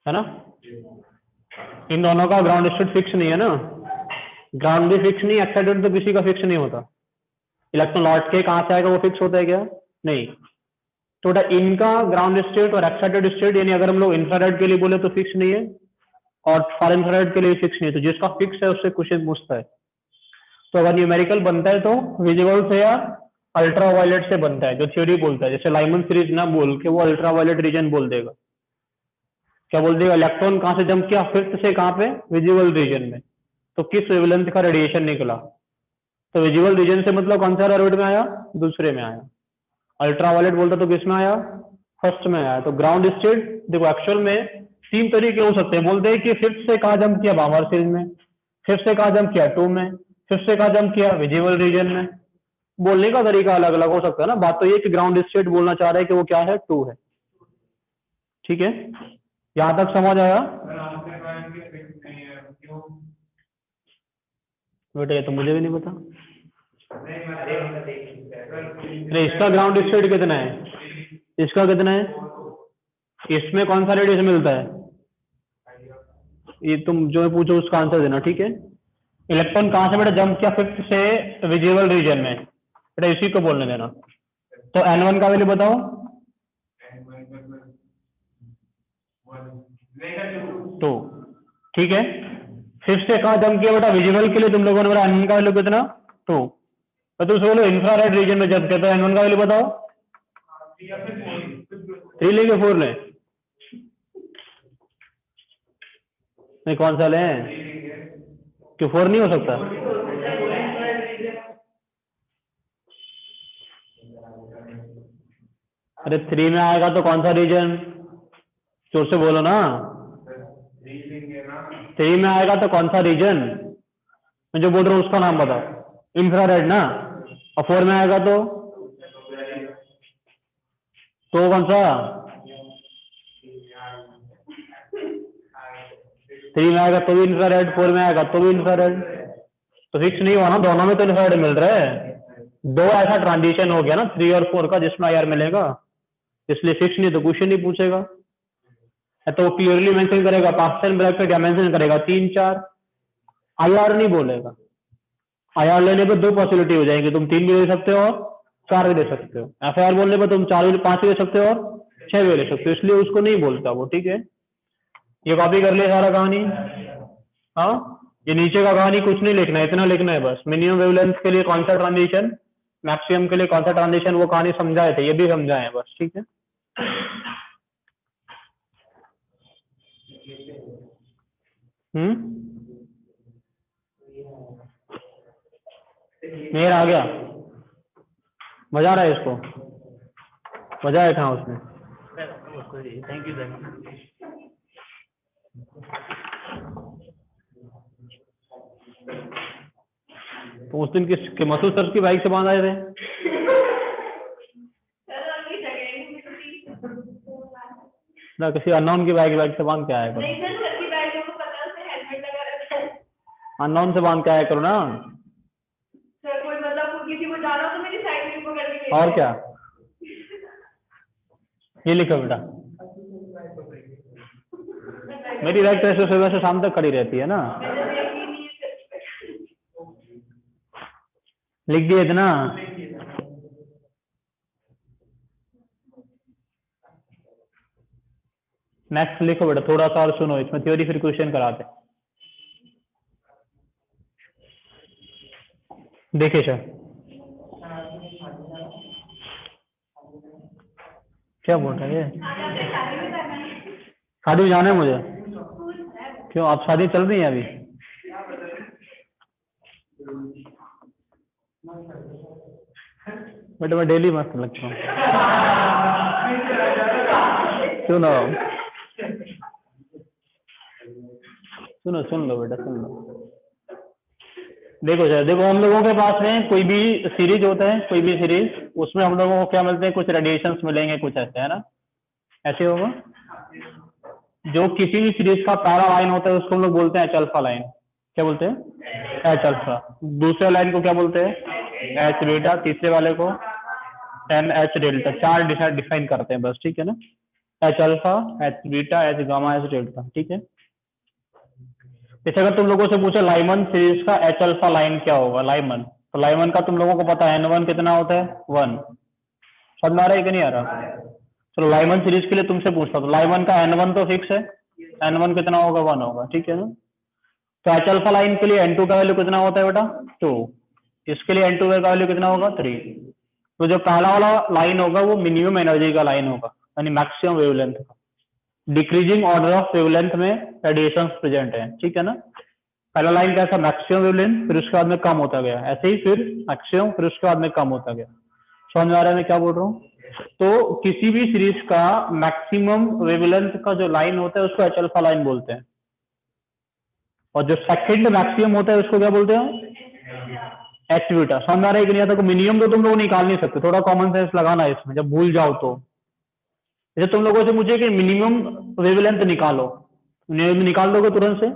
है ना? इन दोनों का ग्राउंड स्टेट फिक्स नहीं है ना, ग्राउंड भी फिक्स नहीं, एक्साइटेड तो किसी का फिक्स नहीं होता। इलेक्ट्रॉन लौट के कहां से आएगा वो फिक्स होता है क्या? नहीं। तो इनका ग्राउंड स्टेट और एक्साइटेड स्टेट, यानी अगर हम लोग इंफ्रारेड के लिए बोले तो फिक्स नहीं है, और फार इंफ्रारेड के लिए फिक्स नहीं है, तो जिसका फिक्स है उससे क्वेश्चन पूछता है। तो अगर न्यूमेरिकल बनता है तो विजिबल से या अल्ट्रावायलेट से बनता है, जो थ्योरी बोलता है। जैसे लाइमन सीरीज ना बोल के वो अल्ट्रावायलेट रीजन बोल देगा। क्या बोल देगा? इलेक्ट्रॉन कहां से जंप किया? फिफ्थ से कहां पे? विजिबल रीजन में। तो किस वेवलेंथ का रेडिएशन निकला? तो विजिबल रीजन से मतलब कौन सा ऑर्बिट में आया? दूसरे में आया। अल्ट्रावायलेट बोलता तो किस में आया? फर्स्ट में आया। तो ग्राउंड स्टेट देखो, एक्चुअल में तीन तरीके हो सकते हैं। बोलते हैं कि फिफ्थ से कहा जंप किया? बामर सीरीज में। फिफ्थ से कहा जंप किया? टू में। फिफ्थ से कहा जंप किया? विजिबल रीजन में। बोलने का तरीका अलग अलग हो सकता है ना। बात तो ये कि ग्राउंड स्टेट बोलना चाह रहे हैं कि वो क्या है? टू है, ठीक है? यहां तक समझ आया बेटा? ये तो मुझे भी नहीं पता। नहीं, इसका ग्राउंड स्टेट कितना है? इसका कितना है? इसमें कौन सा रेडिएशन मिलता है? ये तुम जो पूछो उसका आंसर देना, ठीक है? इलेक्ट्रॉन कहां से बेटा जंप किया? फिफ्थ से विजिबल रीजन में, बेटा इसी को बोलने देना। तो N1 का वैल्यू बताओ। टू, ठीक है? फिफ्थ से कहां जंप किया बेटा? विजिबल के लिए तुम लोगों ने बोला N1 का वैल्यू कितना? टू। तो तुम बोलो इंफ्रारेड रीजन में जंप किया, तो N1 का वैल्यू बताओ। 3 लेंगे 4 लें? नहीं, कौन सा लें? क्यों 4 नहीं हो सकता? अरे 3 में आएगा तो कौन सा रीजन? जोर से बोलो ना। 3 में आएगा तो कौन सा रीजन? मैं जो बोल रहा हूँ उसका नाम बताओ। इंफ्रारेड ना। और 4 में आएगा तो कौन सा? 3 में आएगा तो भी इंफ्रारेड, 4 में आएगा तो भी इंफ्रारेड। तो फिक्स नहीं हुआ ना, दोनों में तो इंफ्रारेड मिल रहा है। दो ऐसा ट्रांजिशन हो गया ना 3 और 4 का, जिसमें IR मिलेगा, इसलिए फिक्स नहीं, तो क्वेश्चन नहीं पूछेगा। तो क्लियरली मेंशन करेगा, पास्ट टाइम ब्रैकेट या मेंशन करेगा 3 4, IR नहीं बोलेगा। IR लेने पर दो पॉसिबिलिटी हो जाएगी, तुम 3 भी ले सकते हो और 4 भी ले सकते हो। FIR बोलने पर तुम 4 भी 5 भी ले सकते हो और 6 भी ले सकते हो, इसलिए उसको नहीं बोलता वो, ठीक है? ये कॉपी कर लिया सारा कहानी? हाँ, ये नीचे का कहानी कुछ नहीं लिखना है, इतना लिखना है बस। मिनिमम वेवलेंथ के लिए कौन सा ट्रांजिशन, मैक्सिमम के लिए कौन सा ट्रांजिशन, वो कहानी समझाए थे, ये भी समझाए बस, ठीक है? मेयर आ गया? मजा आ रहा है इसको? मजा आया था उसमें? Thank you sir. तो उस दिन किस मसूद सर की बाइक से बांध आए थे? ना किसी अननोन की बैग से बांध के आया करो, नहीं सर, सर की बैग को पता है हेलमेट लगा रखा है। अननोन से बांध के आया करो ना। सर कोई मतलब किसी को जाना हो तो मेरी साइकिल को करके ले और क्या, ये लिखो बेटा, मेरी बैग तो ऐसे सुबह से शाम तक खड़ी रहती है ना, लिख दिए थे ना। नेक्स्ट लिखो बेटा, थोड़ा सा और सुनो, इसमें थ्योरी फिर क्वेश्चन कराते। देखिए सर, क्या बोल रहे हैं, शादी में जाना है मुझे। क्यों, आप शादी चल रही है अभी? बेटा मैं डेली मस्त लगता हूँ, क्यों ना, सुनो, सुन लो बेटा, सुन लो। देखो सर, देखो हम लोगों के पास में कोई भी सीरीज होता है, कोई भी सीरीज, उसमें हम लोगों को क्या मिलते हैं, कुछ रेडिएशंस मिलेंगे, कुछ ऐसे, है ना, ऐसे होगा। जो किसी भी सीरीज का पहला लाइन होता है उसको हम लोग बोलते हैं एच अल्फा लाइन। क्या बोलते हैं? H alpha. दूसरे लाइन को क्या बोलते हैं? H beta. तीसरे वाले को एन एच डेल्टा। चार डिफाइन करते हैं बस, ठीक है ना। H alpha, H beta, H gamma, H delta, ठीक है। जैसे अगर तुम लोगों से पूछे लाइमन सीरीज का एच अल्फा लाइन क्या होगा, लाइमन, तो लाइमन का तुम लोगों को पता है N1 कितना होता है, 1। समझ में आ रहा है कि नहीं आ रहा? चलो लाइमन सीरीज के लिए तुमसे पूछता हूँ, लाइमन का N1 तो फिक्स है, N1 कितना होगा, 1 होगा, ठीक है ना। तो एच अल्फा लाइन के लिए N2 का वैल्यू कितना होता है बेटा, 2। इसके लिए N2 का वैल्यू कितना होगा, 3। तो जो पहला वाला लाइन होगा वो मिनिमम एनर्जी का लाइन होगा, यानी मैक्सिमम वेवलेंथ का। डिक्रीजिंग ऑर्डर ऑफ वेवलेंथ में रेडिएशन प्रेजेंट है, ठीक है ना। पहला लाइन कैसा, मैक्सिमम वेवलेंथ, फिर उसके बाद में कम होता गया, ऐसे ही फिर मैक्सिमम, फिर उसके बाद में कम होता गया। समझ में आ रहा है मैं क्या बोल रहा हूँ? तो किसी भी सीरीज का मैक्सिमम वेवलेंथ का जो लाइन होता है उसको एच अल्फा लाइन बोलते हैं, और जो सेकंड मैक्सिमम होता है उसको क्या बोलते हैं, एच बीटा। समझ में आ रहा है कि नहीं? तो मिनिमम तो तुम लोग निकाल नहीं सकते, थोड़ा कॉमन सेंस लगाना है इसमें, जब भूल जाओ तो। जैसे तुम लोगों से पूछे कि मिनिमम वेवलेंथ निकालो, निकाल दोगे तुरंत से।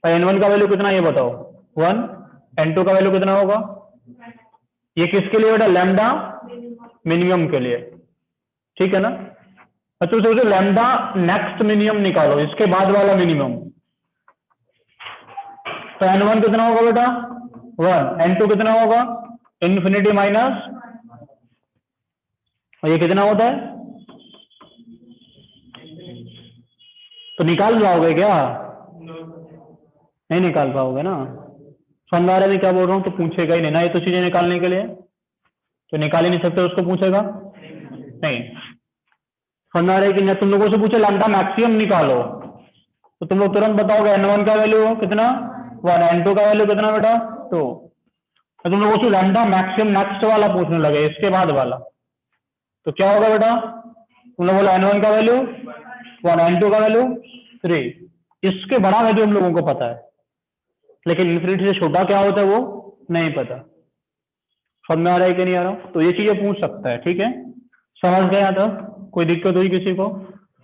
N1 का वैल्यू कितना ये बताओ, 1। N2 का वैल्यू कितना होगा, ये किसके लिए बेटा, लैम्डा मिनिमम के लिए, ठीक है ना। अच्छा सोचो लैम्डा नेक्स्ट मिनिमम निकालो, इसके बाद वाला मिनिमम। तो N1 कितना होगा बेटा, 1। N2 कितना होगा, इन्फिनिटी माइनस, और ये कितना होता है, तो निकाल पाओगे क्या, नहीं निकाल पाओगे ना। समझा रहे में क्या बोल रहा हूँ? तो पूछेगा ही नहीं ना ये तो चीजें निकालने के लिए, तो निकाल ही नहीं सकते, उसको पूछेगा नहीं। समझा रहे कि नहीं? तुम लोगों से पूछे लैम्डा मैक्सिमम निकालो, तो तुम लोग तुरंत बताओगे N1 का वैल्यू कितना, 1। N2 का वैल्यू कितना बेटा, 2। तो तुम लोगों से लैम्डा मैक्सिमम नेक्स्ट वाला पूछने लगे, इसके बाद वाला, तो क्या होगा बेटा, तुम लोग बोला N1 का वैल्यू 1, N2 का वैल्यू 3। इसके बड़ा वैल्यू हम लोगों को पता है, लेकिन इन्फिनिटी से छोटा क्या होता है वो नहीं पता। समझ में आ रहा है कि नहीं आ रहा? तो ये चीजें पूछ सकता है, ठीक है। समझ गया था? कोई दिक्कत हुई किसी को?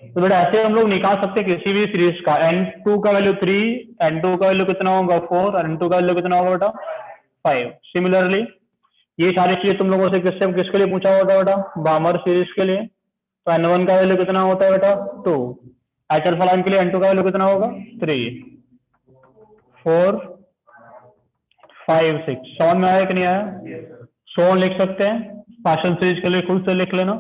तो बेटा ऐसे हम लोग निकाल सकते हैं किसी भी सीरीज का। N2 का वैल्यू 3, N2 का वैल्यू कितना होगा 4, और N2 का वैल्यू कितना होगा बेटा 5। सिमिलरली ये सारी चीजें तुम लोगों से किसके लिए पूछा होता है बेटा, बामर सीरीज के लिए। तो N1 का वैल्यू कितना होता है बेटा 2। एच अल्फा लाइन के लिए N2 का वैल्यू कितना होगा 3, 4, 5, 6। समझ में आया कि नहीं आया? सो लिख सकते हैं। पार्शियल सीरीज के लिए खुद से लिख लेना।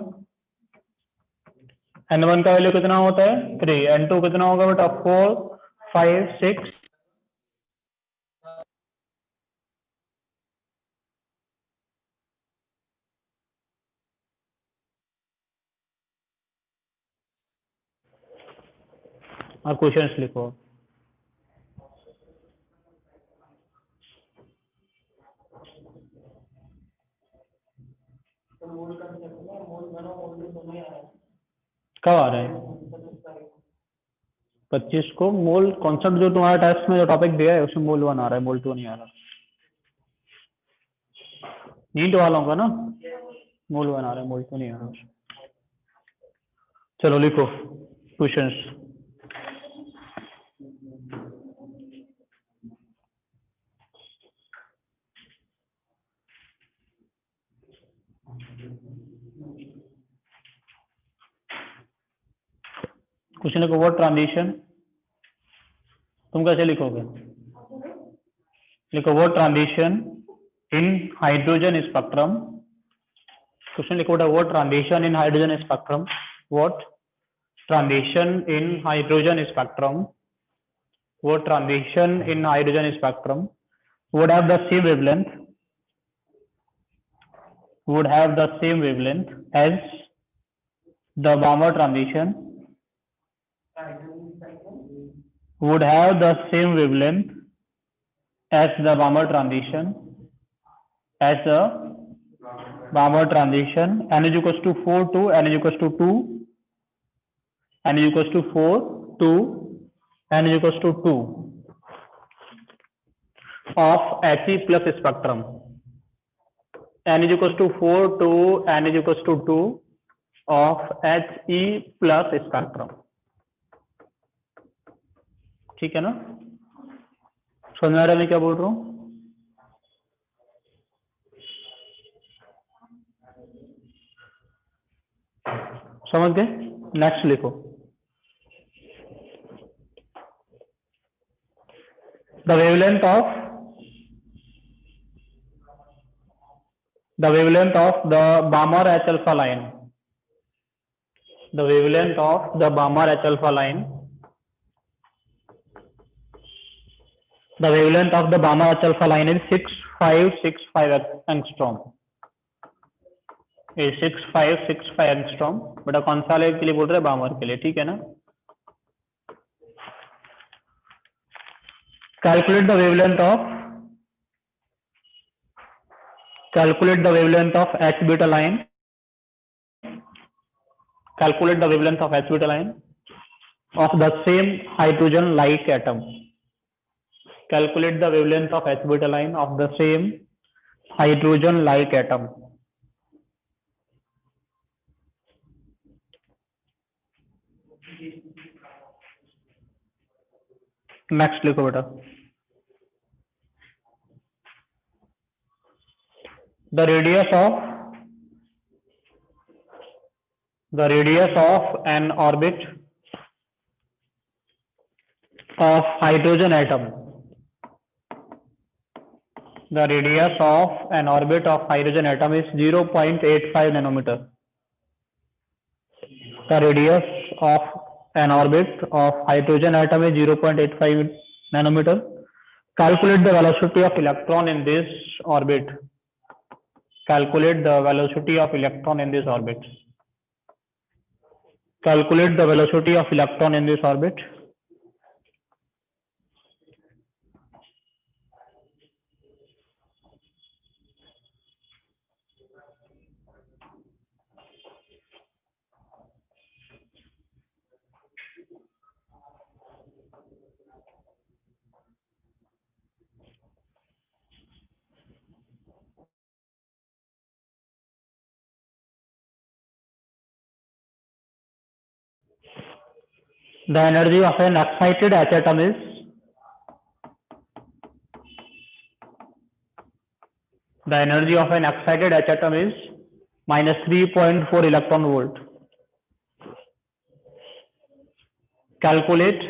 N1 का वैल्यू कितना होता है 3, N2 कितना होगा बेटा 4, 5, 6। और क्वेश्चंस लिखो। कब आ रहे हैं 25 को? मोल कॉन्सेप्ट जो तुम्हारा टेस्ट में जो टॉपिक दिया है उसमें मोल 1 आ रहा है, मोल 2 नहीं आ रहा। नीट वालों का ना मोल 1 आ रहा है, मोल 2 नहीं आ रहा। चलो लिखो। क्वेश्चंस। क्वेश्चन लिखो, व्हाट ट्रांजिशन, तुम कैसे लिखोगे? लिखो what transition in hydrogen spectrum. Question लिखो what transition in hydrogen spectrum, what transition in hydrogen spectrum, what transition in hydrogen spectrum would have the same wavelength, would have the same wavelength as the Balmer transition, would have the same wavelength as the Balmer transition, as the Balmer transition, n is equals to 4 to n is equals to 2, n is equals to 4 to n is equals to 2 of He plus spectrum. N is equals to 4 to n is equals to 2 of He plus spectrum. ठीक है ना? समझ में आ रहा है मैं क्या बोल रहा हूँ? समझ गए? नेक्स्ट लिखो, the wavelength of the Balmer H alpha line, the wavelength of the Balmer H alpha line, the wavelength of the Balmer H alpha line is 6565 angstrom, is 6565 angstrom। बेटा कौन सा लेवल के लिए बोल रहे हैं? बामर के लिए, ठीक है ना? Calculate the wavelength of H beta line. Calculate the wavelength of H beta line of the same hydrogen like atom. Calculate the wavelength of H beta line of the same hydrogen like atom. Next लिखो बेटा, the radius of an orbit of hydrogen atom, the radius of an orbit of hydrogen atom is 0.85 nanometer. The radius of an orbit of hydrogen atom is 0.85 nanometer. Calculate the velocity of electron in this orbit. Calculate the velocity of electron in this orbit. Calculate the velocity of electron in this orbit. The energy of an excited H atom is minus 3.4 electron volt. Calculate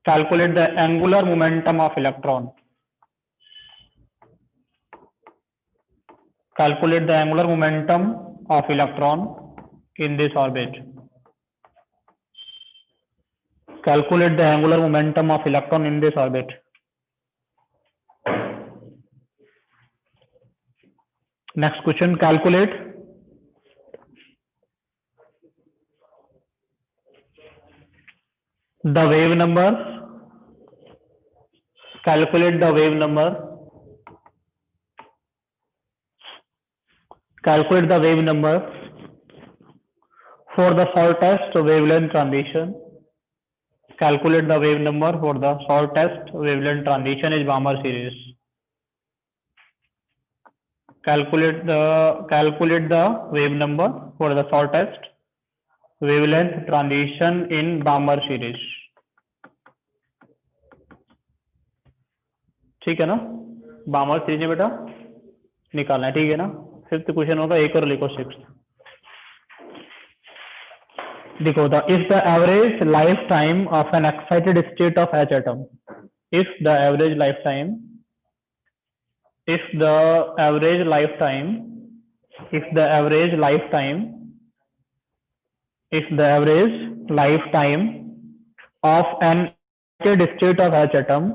the angular momentum of electron. Calculate the angular momentum of electron in this orbit. Calculate the angular momentum of electron in this orbit. Next question, calculate the wave number. Calculate the wave number. Calculate the wave number for the shortest wavelength transition. Calculate the wave number for the shortest wavelength transition is Balmer series. Calculate the wave number for the shortest wavelength transition in बामर series. ठीक है ना, बामर series में बेटा निकालना है, ठीक है ना। फिफ्थ क्वेश्चन होगा, एक और लिखो सिक्स। देखो the if the average life time of N excited state of H atom, if the average life time, if the average lifetime, if the average lifetime, if the average lifetime of an excited state of H atom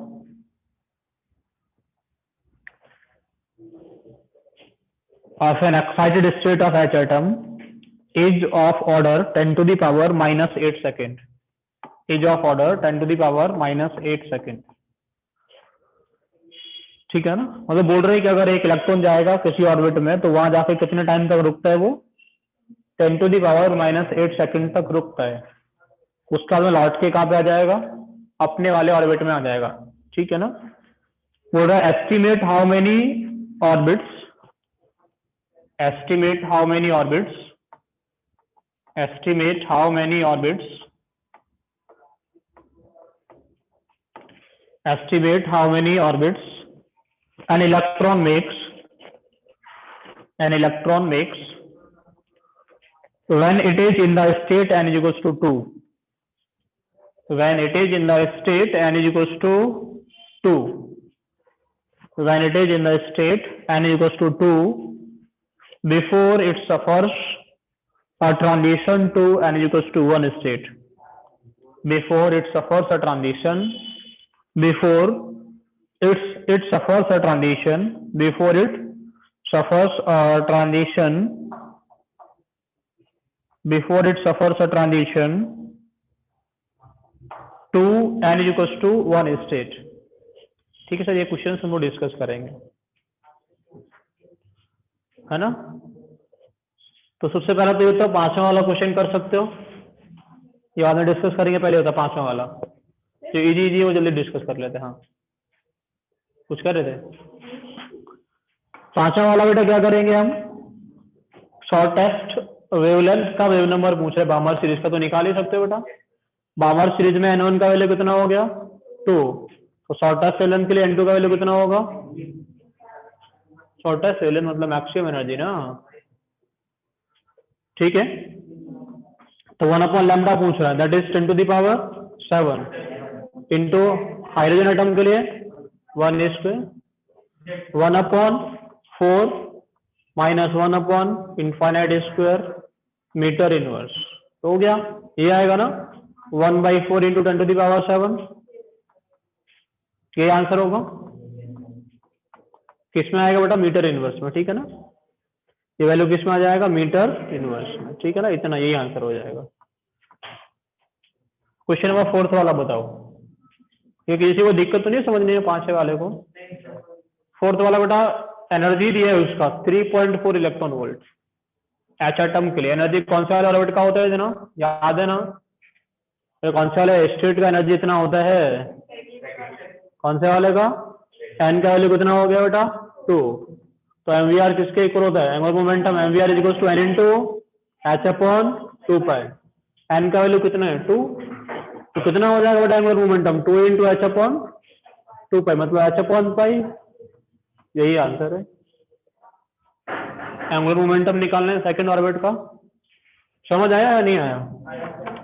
of an excited state of H atom is of order 10 to the power minus 8 second, is of order 10 to the power minus 8 second। ठीक है ना, मतलब बोल रहे हैं कि अगर एक इलेक्ट्रॉन जाएगा किसी ऑर्बिट में तो वहां जाके कितने टाइम तक रुकता है वो, 10 to the power minus 8 second तक रुकता है। उसका में लौट के कहां पे आ जाएगा, अपने वाले ऑर्बिट में आ जाएगा। ठीक है ना, बोल रहा है estimate how many orbits, estimate how many orbits, estimate how many orbits, estimate how many orbits an electron makes when it is in the state n is equals to 2, when it is in the state n is equals to 2, when it is in the state n is equals to 2 before it suffers a transition to n is equals to 1 state, before it suffers a transition, before it suffers a transition, before it suffers a transition, before it suffers a transition to n is equals to 1 state। ठीक है sir, ये question हम लोग discuss करेंगे, है ना। तो सबसे पहला तो ये तो पांचवा वाला क्वेश्चन कर सकते हो, ये बाद में डिस्कस करेंगे, पहले होता पांचवा वाला तो इजी वो जल्दी डिस्कस कर लेते हैं। हाँ कुछ कर रहे थे, पांचवा वाला बेटा क्या करेंगे हम, शॉर्टेस्ट वेवलेंथ का वेव नंबर पूछ रहे, बामर सीरीज का तो निकाल ही सकते हो बेटा। बामर सीरीज में n1 का वैल्यू कितना हो गया 2, तो शॉर्टेस्ट वेवलेंथ के लिए n2 का वैल्यू कितना होगा, शॉर्टेस्ट वेवलेंथ मतलब मैक्सिमम एनर्जी ना। ठीक है, तो 1/λ पूछ रहा है, that is 10 to the power 7 into hydrogen atom के लिए 1 is पे 1/4 माइनस 1/∞ स्क्वायर मीटर इनवर्स, तो हो गया ये आएगा ना 1/4 इंटू 10 टू द पावर 7, ये आंसर होगा। किस में आएगा बेटा, मीटर इनवर्स में। ठीक है ना, ये वैल्यू किस में आ जाएगा, मीटर इनवर्स में। ठीक है ना, इतना यही आंसर हो जाएगा। क्वेश्चन नंबर 4 वाला बताओ, क्योंकि किसी को दिक्कत तो नहीं समझने में पांचवे वाले को। 4 वाला बेटा एनर्जी दी है उसका 3.4 इलेक्ट्रॉन वोल्ट एच एटम के लिए। एनर्जी कौन से वाले ऑर्बिट का होता है ना, याद है ना, तो कौन से वाले स्टेट का एनर्जी इतना होता है, कौन से वाले का, एन का वैल्यू कितना हो गया बेटा 2, तो एमवीआर किसके इक्वल होता है, angular momentum MVR is equal to n into h upon 2 n का वैल्यू कितना है 2, तो कितना हो जाएगा बेटा angular momentum 2 into h upon 2 मतलब एच अपॉन पाई, यही आंसर है। एंगुलर मोमेंटम निकालना है सेकंड ऑर्बिट का। समझ आया या नहीं आया,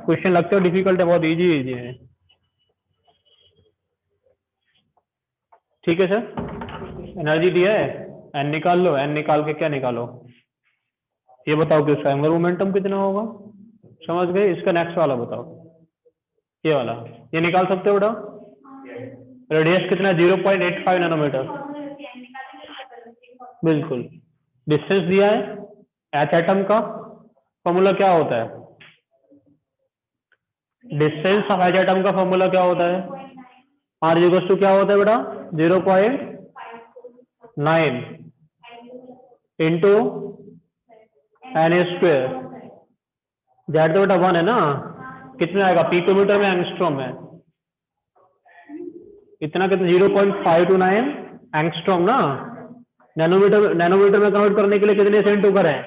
क्वेश्चन लगता है डिफिकल्ट है, बहुत इजी है। ठीक है सर, एनर्जी दिया है, एन निकाल लो, एन निकाल के क्या निकालो, ये बताओ कि उसका एंगुलर मोमेंटम कितना होगा। समझ गए, इसका नेक्स्ट वाला बताओ, ये वाला, ये निकाल सकते हो बेटा। रेडियस कितना 0.85 नैनोमीटर, बिल्कुल। डिस्टेंस दिया है, एच एटम का फॉर्मूला क्या होता है, डिस्टेंस ऑफ एच एटम का फॉर्मूला क्या होता है, आर इक्वल टू क्या होता है बेटा 0.9 इंटू एन स्क्वायर, जेड तो बेटा 1 है ना, कितने आएगा पिकोमीटर में, एंगस्ट्रॉम में, इतना कितना 0.529 एंगस्ट्रॉम ना। नैनोमीटर में कन्वर्ट करने के लिए कितने से इंटू करें,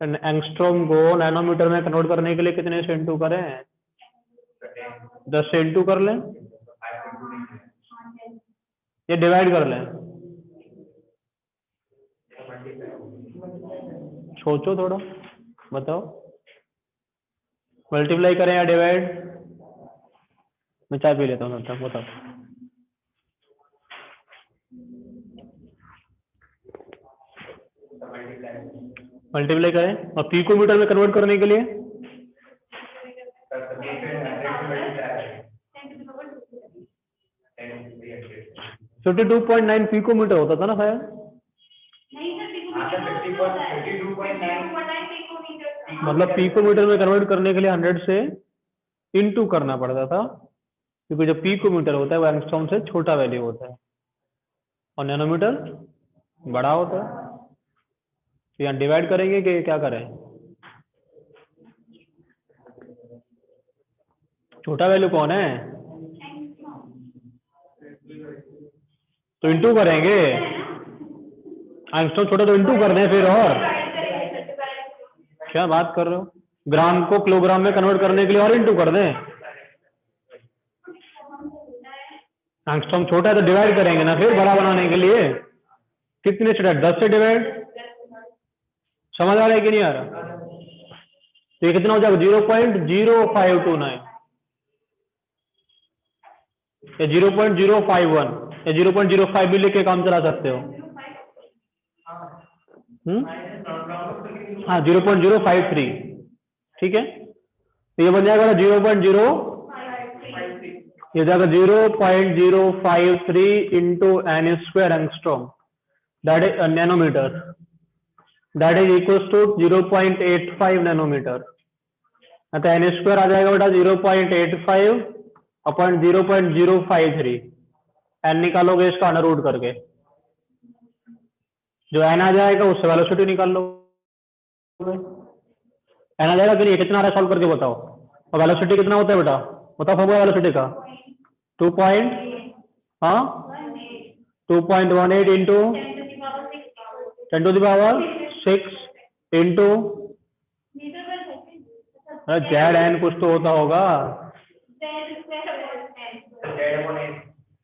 एंगस्ट्रॉम को नैनोमीटर में कन्वर्ट करने के लिए कितने से इंटू करें? 10 से इंटू कर लें या डिवाइड कर लें? सोचो थोड़ा, बताओ। मल्टीप्लाई करें या डिवाइड? मैं चाय पी लेता हूँ तब तक, बताओ। मल्टीप्लाई करें और पिकोमीटर में कन्वर्ट करने के लिए 52.9 पिकोमीटर होता था ना शायद। नहीं सर, 52.9 पिकोमीटर। मतलब पिकोमीटर में कन्वर्ट करने के लिए 100 से इनटू करना पड़ता था, क्योंकि जो पिकोमीटर होता है वो एंगस्ट्रॉम से छोटा वैल्यू होता है और नैनोमीटर बड़ा होता है। तो यहाँ डिवाइड करेंगे कि क्या करें? छोटा वैल्यू कौन है? तो इंटू करेंगे। एंगस्ट्रॉम छोटा तो इंटू कर दें फिर। और क्या बात कर रहे हो? ग्राम को किलोग्राम में कन्वर्ट करने के लिए और इंटू कर दें। एंगस्ट्रॉम छोटा है तो डिवाइड करेंगे ना फिर बड़ा बनाने के लिए। कितने से? 10 से डिवाइड। समझ आ रहा है कि नहीं आ रहा? तो ये कितना हो जाएगा? 0.0529 या 0.051 या 0.05 भी लेके काम चला सकते हो। हाँ 0.053, ठीक है। तो ये बन जाएगा 0.0, ये जाएगा 0.053 into n square angstrom, that is nanometre, that is equal to 0.85 nanometre. तो n स्क्वायर आ जाएगा बेटा 0.85 अपॉन 0.053। n निकालोगे इसका अंडर रूट करके, जो n आ जाएगा उससे वेलोसिटी निकाल लो। n आ जाएगा कि नहीं? कितना आ रहा है? सॉल्व करके बताओ। और वेलोसिटी कितना होता है बेटा? बताओ फॉर्मूला वेलोसिटी का। 2.18 into 10 to the power 6 into Z n कुछ तो होता होगा।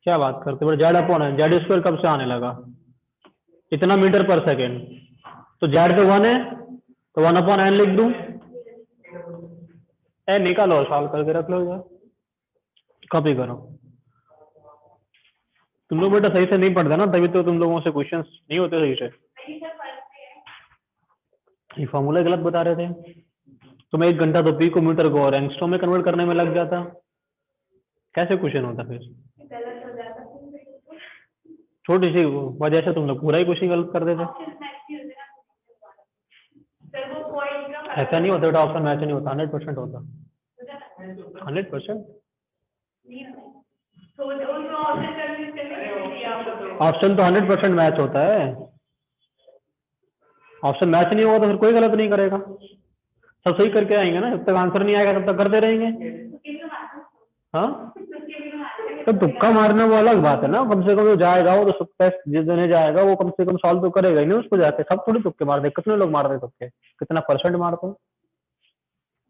क्या बात करते हो? जेड अपॉन है। जेड स्क्वायर कब से आने लगा? इतना मीटर पर सेकेंड। तो जेड तो 1 है तो 1 अपॉन एन लिख दूं। एन निकालो, सॉल्व करके रख लो यार, कॉपी करो। तुम लोग बेटा सही से नहीं पढ़ते ना, तभी तो तुम लोगों से क्वेश्चंस नहीं होते सही से। ये फॉर्मूला गलत बता रहे थे। तुम 1 घंटा तो पिकोमीटर को और एंगस्ट्रॉम में कन्वर्ट करने में लग जाता, कैसे क्वेश्चन होता फिर? छोटी सी वजह से तुम लोग पूरा ही क्वेश्चन गलत कर देते। ऐसा नहीं होता बेटा, ऑप्शन मैच नहीं होता, 100% होता। 100% ऑप्शन तो 100% मैच होता है। ऑप्शन मैच नहीं होगा तो फिर कोई गलत नहीं करेगा, सब सही करके आएंगे ना। जब तक आंसर नहीं आएगा तब तक करते रहेंगे। हाँ तो तुक्का मारने वो अलग बात है ना। कम से कम जो जाएगा वो तो टेस्ट जिस दिन जाएगा वो कम से कम सॉल्व तो करेगा ही नहीं उसको जाके। सब थोड़ी तुक्के मारते, कितने लोग मारते तुक्के? कितना परसेंट मारते हैं?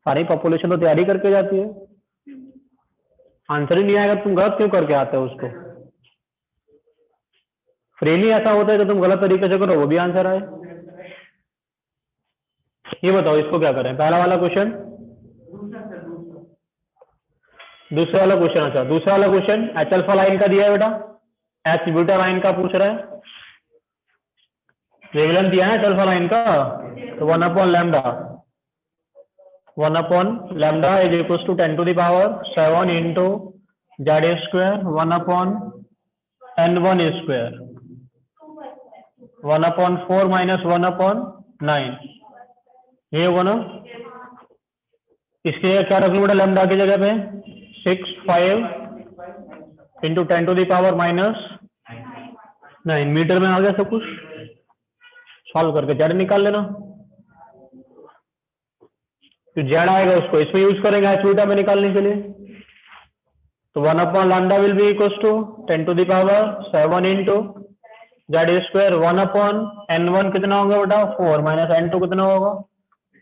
सारी पॉपुलेशन तो तैयारी करके जाती है। आंसर ही नहीं आएगा तुम गलत क्यों करके आते हो उसको? फ्रेम ही ऐसा होता है कि तुम गलत तरीके से करो वो भी आंसर आए। ये बताओ इसको क्या करें? पहला वाला क्वेश्चन, दूसरा वाला क्वेश्चन। अच्छा दूसरा वाला क्वेश्चन एच अल्फा लाइन का दिया है बेटा, एच बीटा लाइन का पूछ रहा है। वेवलेंथ दिया है एच अल्फा लाइन का, तो 1 upon lambda, 1 upon lambda is equal to 10 to the power 7 into Z square 1 upon n1 square 1 upon 4 minus 1 upon 9। ये होगा ना। इसके क्या रख लूँ बेटा लैम्डा की जगह पे? 6 5 into 10 to the power minus 9 metre में आ गया सब कुछ। सॉल्व करके जेड निकाल लेना। तो जेड आएगा उसको इसमें यूज करेंगे एच बीटा में निकालने के लिए। तो 1 upon lambda will be equal to 10 to the power 7 into Z square 1 upon n1 कितना होगा बेटा? 4 माइनस n2 कितना होगा?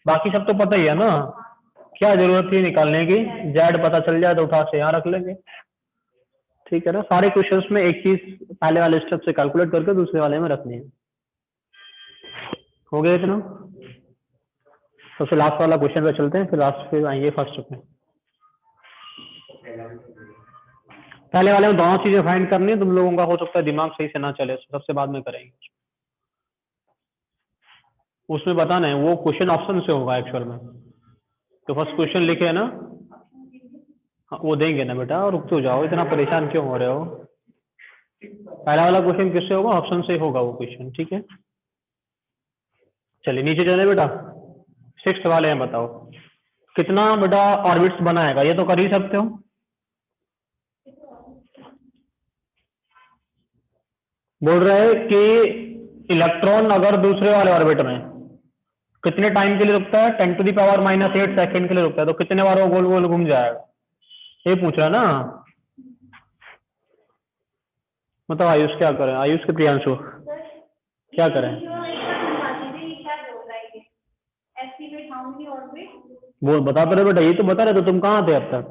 बाकी सब तो पता ही है ना, क्या जरूरत थी निकालने की, जेड पता चल जाए तो उठा से यहाँ रख लेंगे। ठीक है ना, सारे क्वेश्चंस में एक चीज पहले वाले स्टेप से कैलकुलेट करके दूसरे वाले में रखनी है। हो गया इतना? तो फिर लास्ट वाला क्वेश्चन पे चलते हैं, फिर लास्ट पे आएंगे फर्स्ट पे। पहले वाले में दोनों चीजें फाइंड करनी है, तुम लोगों का हो सकता है दिमाग सही से ना चले, सबसे बाद में करेंगे। उसमें बताना है, वो क्वेश्चन ऑप्शन से होगा एक्चुअल में। तो फर्स्ट क्वेश्चन लिखे है ना, हाँ वो देंगे ना बेटा, रुक तो जाओ, इतना परेशान क्यों हो रहे हो। पहला वाला क्वेश्चन किससे होगा? ऑप्शन से होगा वो क्वेश्चन, ठीक है। चलिए नीचे चले बेटा, 6th वाले हैं, बताओ कितना बेटा ऑर्बिट्स बनाएगा, ये तो कर ही सकते हो। बोल रहे हैं कि इलेक्ट्रॉन अगर दूसरे वाले ऑर्बिट में कितने टाइम के लिए रुकता है, 10⁻⁻8 सेकंड के लिए रुकता है, तो कितने बार वो गोल गोल घूम जाएगा, ये पूछ रहा है ना। मतलब आयुष क्या करें, आयुष के प्रियांशु क्या करें? वो बता तो रहे बेटा, ये तो बता रहे, तो तुम कहाँ थे अब तक?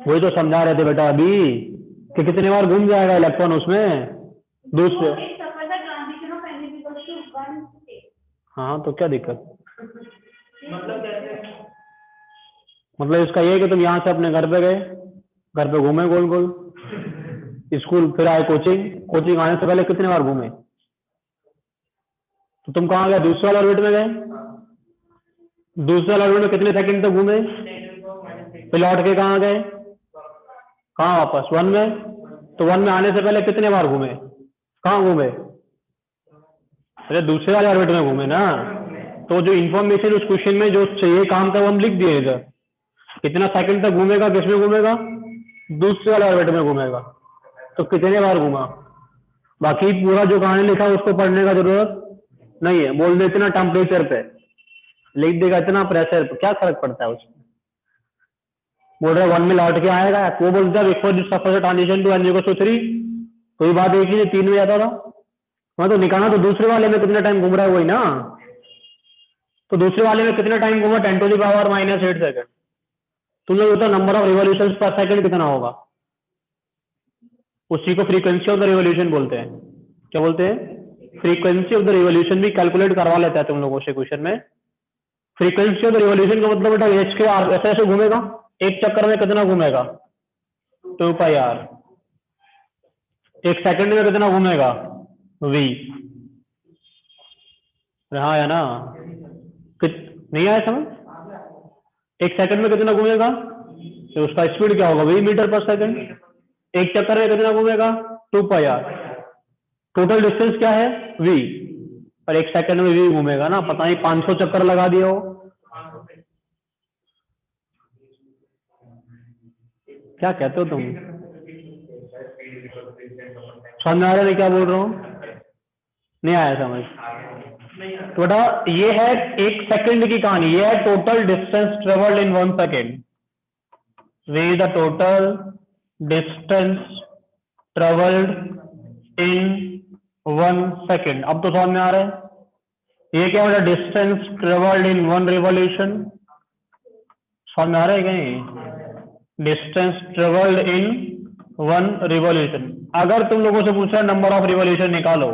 वही तो समझा रहे थे बेटा अभी, कि कितने बार घूम जाएगा इलेक्ट्रॉन उसमें दूसरे। हाँ तो क्या दिक्कत, मतलब इसका ये है कि तुम यहाँ से अपने घर पे गए, घर पे घूमे गोल गोल, स्कूल फिर आए कोचिंग, कोचिंग आने से पहले कितने बार घूमे, तो तुम कहाँ गए? दूसरे वाले ऑर्बिट में गए, दूसरे वाले ऑर्बिट में कितने सेकंड तक घूमे, फिर लौट के कहाँ गए, कहाँ वापस 1 में, तो 1 में आने से पहले कितने बार घूमे, कहाँ घूमे, अरे दूसरे वाले ऑर्बिट में घूमे ना। तो जो इंफॉर्मेशन उस क्वेश्चन में जो चाहिए काम था वो हम लिख दिए इधर, कितना सेकंड तक घूमेगा, किसमें घूमेगा, दूसरे वाले ऑर्बिट में घूमेगा, तो कितने बार घूमा। बाकी पूरा जो कहानी लिखा उसको पढ़ने का जरूरत नहीं है, बोल दे इतना टेम्परेचर पे, लिख देगा इतना प्रेशर पे, क्या फर्क पड़ता है उसमें। बोल रहे 1 में लौट के आएगा, वो बोलता है ट्रांजिशन टू n=3, तो ये बात एक ही 3 में जाता था, वहां तो निकालना तो दूसरे वाले में कितना टाइम घूम रहा है वही ना, तो दूसरे वाले में कितना टाइम घूमा, 10⁻⁻8 सेकंड। तुम लोग होता नंबर ऑफ रिवॉल्यूशंस पर सेकंड कितना होगा, उसी को फ्रीक्वेंसी ऑफ द रिवॉल्यूशन बोलते हैं। क्या बोलते हैं? फ्रीक्वेंसी ऑफ द रिवॉल्यूशन भी कैलकुलेट करवा लेता है तुम लोगों से क्वेश्चन में। फ्रीक्वेंसी ऑफ द रिवॉल्यूशन का मतलब बेटा एच के आर ऐसे ऐसे घूमेगा, एक चक्कर में कितना घूमेगा, 2πr। एक सेकंड में कितना घूमेगा, v। हाँ है ना, नहीं आया समझ? एक सेकंड में कितना घूमेगा, तो उसका स्पीड क्या होगा, v मीटर पर सेकंड। एक चक्कर में कितना घूमेगा, 2πr। टोटल डिस्टेंस क्या है, v, और एक सेकंड में v घूमेगा ना, पता नहीं 500 चक्कर लगा दिया हो। क्या कहते हो तुम, समझ आ रहा है क्या बोल रहा हूं? नहीं आया समझ? तो बेटा ये है एक सेकंड की कहानी, ये है total distance travelled in 1 second. Way the total distance travelled in 1 second. अब तो समझ में आ रहा है ये क्या बेटा, डिस्टेंस ट्रेवल्ड इन 1 रिवॉल्यूशन। समझ में आ रहा है कहीं, डिस्टेंस ट्रेवल्ड इन 1 रिवॉल्यूशन। अगर तुम लोगों से पूछा नंबर ऑफ रिवॉल्यूशन निकालो,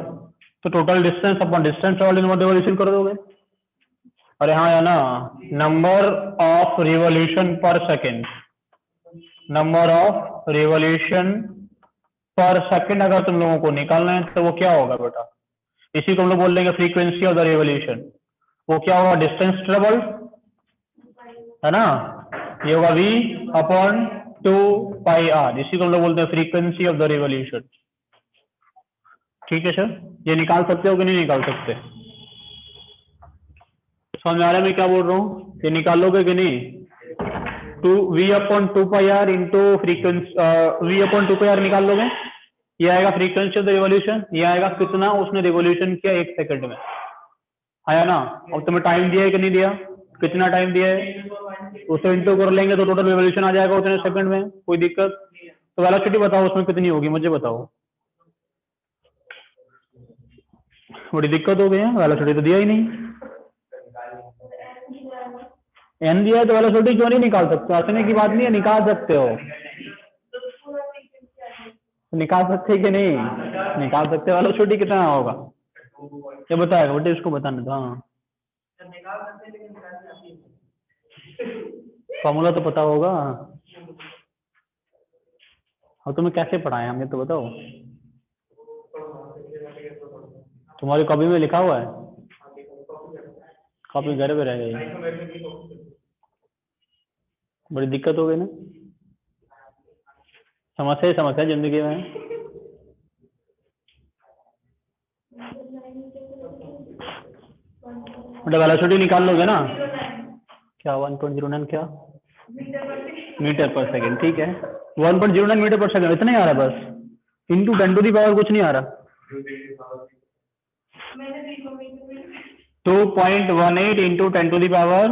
तो total distance upon distance travelled in 1 revolution कर दोगे। अरे हाँ या ना, नंबर ऑफ रिवॉल्यूशन पर सेकेंड, नंबर ऑफ रिवॉल्यूशन पर सेकेंड अगर तुम लोगों को निकालना है तो वो क्या होगा बेटा, इसी को हम लोग बोल देंगे फ्रीक्वेंसी ऑफ द रिवॉल्यूशन। वो क्या होगा, डिस्टेंस ट्रेवल्ड है ना, ये होगा v अपॉन 2πr, इसी को हम लोग बोलते हैं फ्रीक्वेंसी ऑफ द रिवॉल्यूशन। ठीक है सर, ये निकाल सकते हो कि नहीं निकाल सकते, समझ में आ रहा है मैं क्या बोल रहा हूँ, ये निकालोगे कि नहीं। v upon 2πr into frequency, v upon 2πr निकाल लोगे, ये आएगा फ्रीक्वेंसी ऑफ द रिवॉल्यूशन, ये आएगा कितना उसने रिवॉल्यूशन किया 1 सेकंड में, आया ना। अब तुम्हें टाइम दिया है कि नहीं दिया, कितना टाइम दिया है, उसे इंटू कर लेंगे तो टोटल रिवॉल्यूशन आ जाएगा उतने सेकंड में, कोई दिक्कत। तो वेलोसिटी बताओ उसमें कितनी होगी, मुझे बताओ। बड़ी दिक्कत हो गई है, वेलोसिटी तो दिया ही नहीं। एन दिया है तो वेलोसिटी क्यों नहीं निकाल सकते? हंसने की बात नहीं है, निकाल सकते हो। निकाल सकते कि नहीं? निकाल सकते हो। वेलोसिटी कितना होगा ये बताएगा बेटे, इसको बताने दो। हाँ फॉर्मूला तो पता होगा। और तुम्हें कैसे पढ़ाएं हम, ये तो बताओ। तुम्हारी कॉपी में लिखा हुआ है? कॉपी घर पे रह गई, बड़ी दिक्कत हो गई ना। समस्या ही समस्या जिंदगी में। बेटा वेलोसिटी निकाल लोगे ना? क्या 1.09 क्या मीटर पर सेकंड? ठीक है 1.09 मीटर पर सेकंड, इतना ही आ रहा है बस। इंटू 10 टू दी पावर कुछ नहीं आ रहा। 2.18 into 10 to the power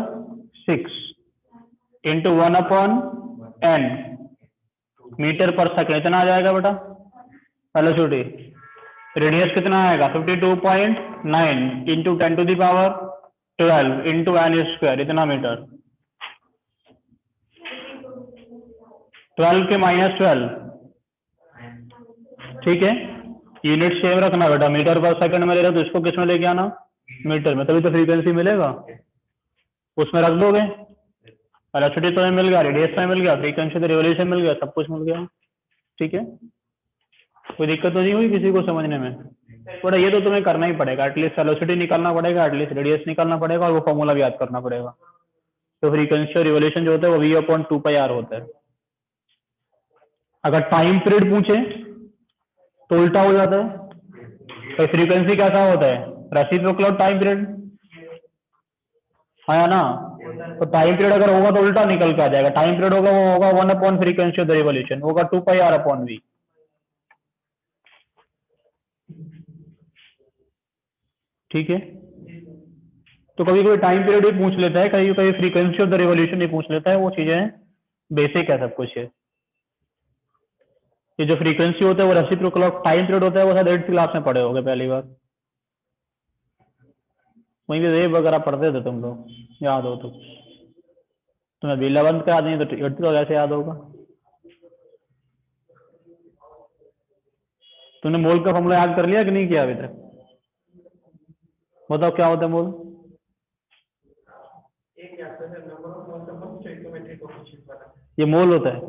6 into 1/n metre पर सेकंड, इतना आ जाएगा बेटा वेलोसिटी। रेडियस कितना आएगा? 52.9 into 10 to the power 12 into n square, इतना मीटर। 12 के -12, ठीक है। यूनिट सेम रखना बेटा, मीटर पर सेकंड में ले रहे हो तो इसको किस में लेके आना? मीटर में, तभी तो फ्रीक्वेंसी मिलेगा। उसमें रख दोगे, वेलोसिटी तो मिल गया, रेडियस तो मिल गया, फ्रीक्वेंसी तो रिवोल्यूशन मिल गया, सब कुछ मिल गया। ठीक है, कोई दिक्कत तो नहीं हुई किसी को समझने में? बड़ा ये तो तुम्हें करना ही पड़ेगा, एटलीस्ट वेलोसिटी निकालना पड़ेगा, एटलीस्ट रेडियस निकालना पड़ेगा, और वो फॉर्मूला भी याद करना पड़ेगा। तो फ्रीक्वेंसी और रिवोल्यूशन जो होता है वो v/2πr होता है। अगर टाइम पीरियड पूछे तो उल्टा हो जाता है। तो फ्रीक्वेंसी कैसा होता है? रेसिप्रोकल टाइम पीरियड, है ना? तो टाइम पीरियड अगर होगा तो उल्टा निकल के आ जाएगा। टाइम पीरियड होगा वो होगा 1 फ्रीक्वेंसी ऑफ द रिवोल्यूशन, होगा 2πr/v। ठीक है, तो कभी कभी टाइम पीरियड भी पूछ लेता है, कभी कभी फ्रीक्वेंसी ऑफ द रिवोल्यूशन भी पूछ लेता है। वो चीजें बेसिक है सब कुछ। ये जो फ्रीक्वेंसी होता है वो रेसिप्रोकल ऑफ टाइम पीरियड होता है, वो शायद 8th क्लास में पढ़े होगे पहली बार, वहीं पे वेव वगैरह पढ़ते थे तुम लोग, याद हो तो। तुम्हें अभी 11th का याद नहीं तो 8th का कैसे याद होगा? तुमने मोल का फॉर्मूला याद कर लिया कि नहीं किया अभी तक? बताओ क्या होता है मोल? ये मोल होता है?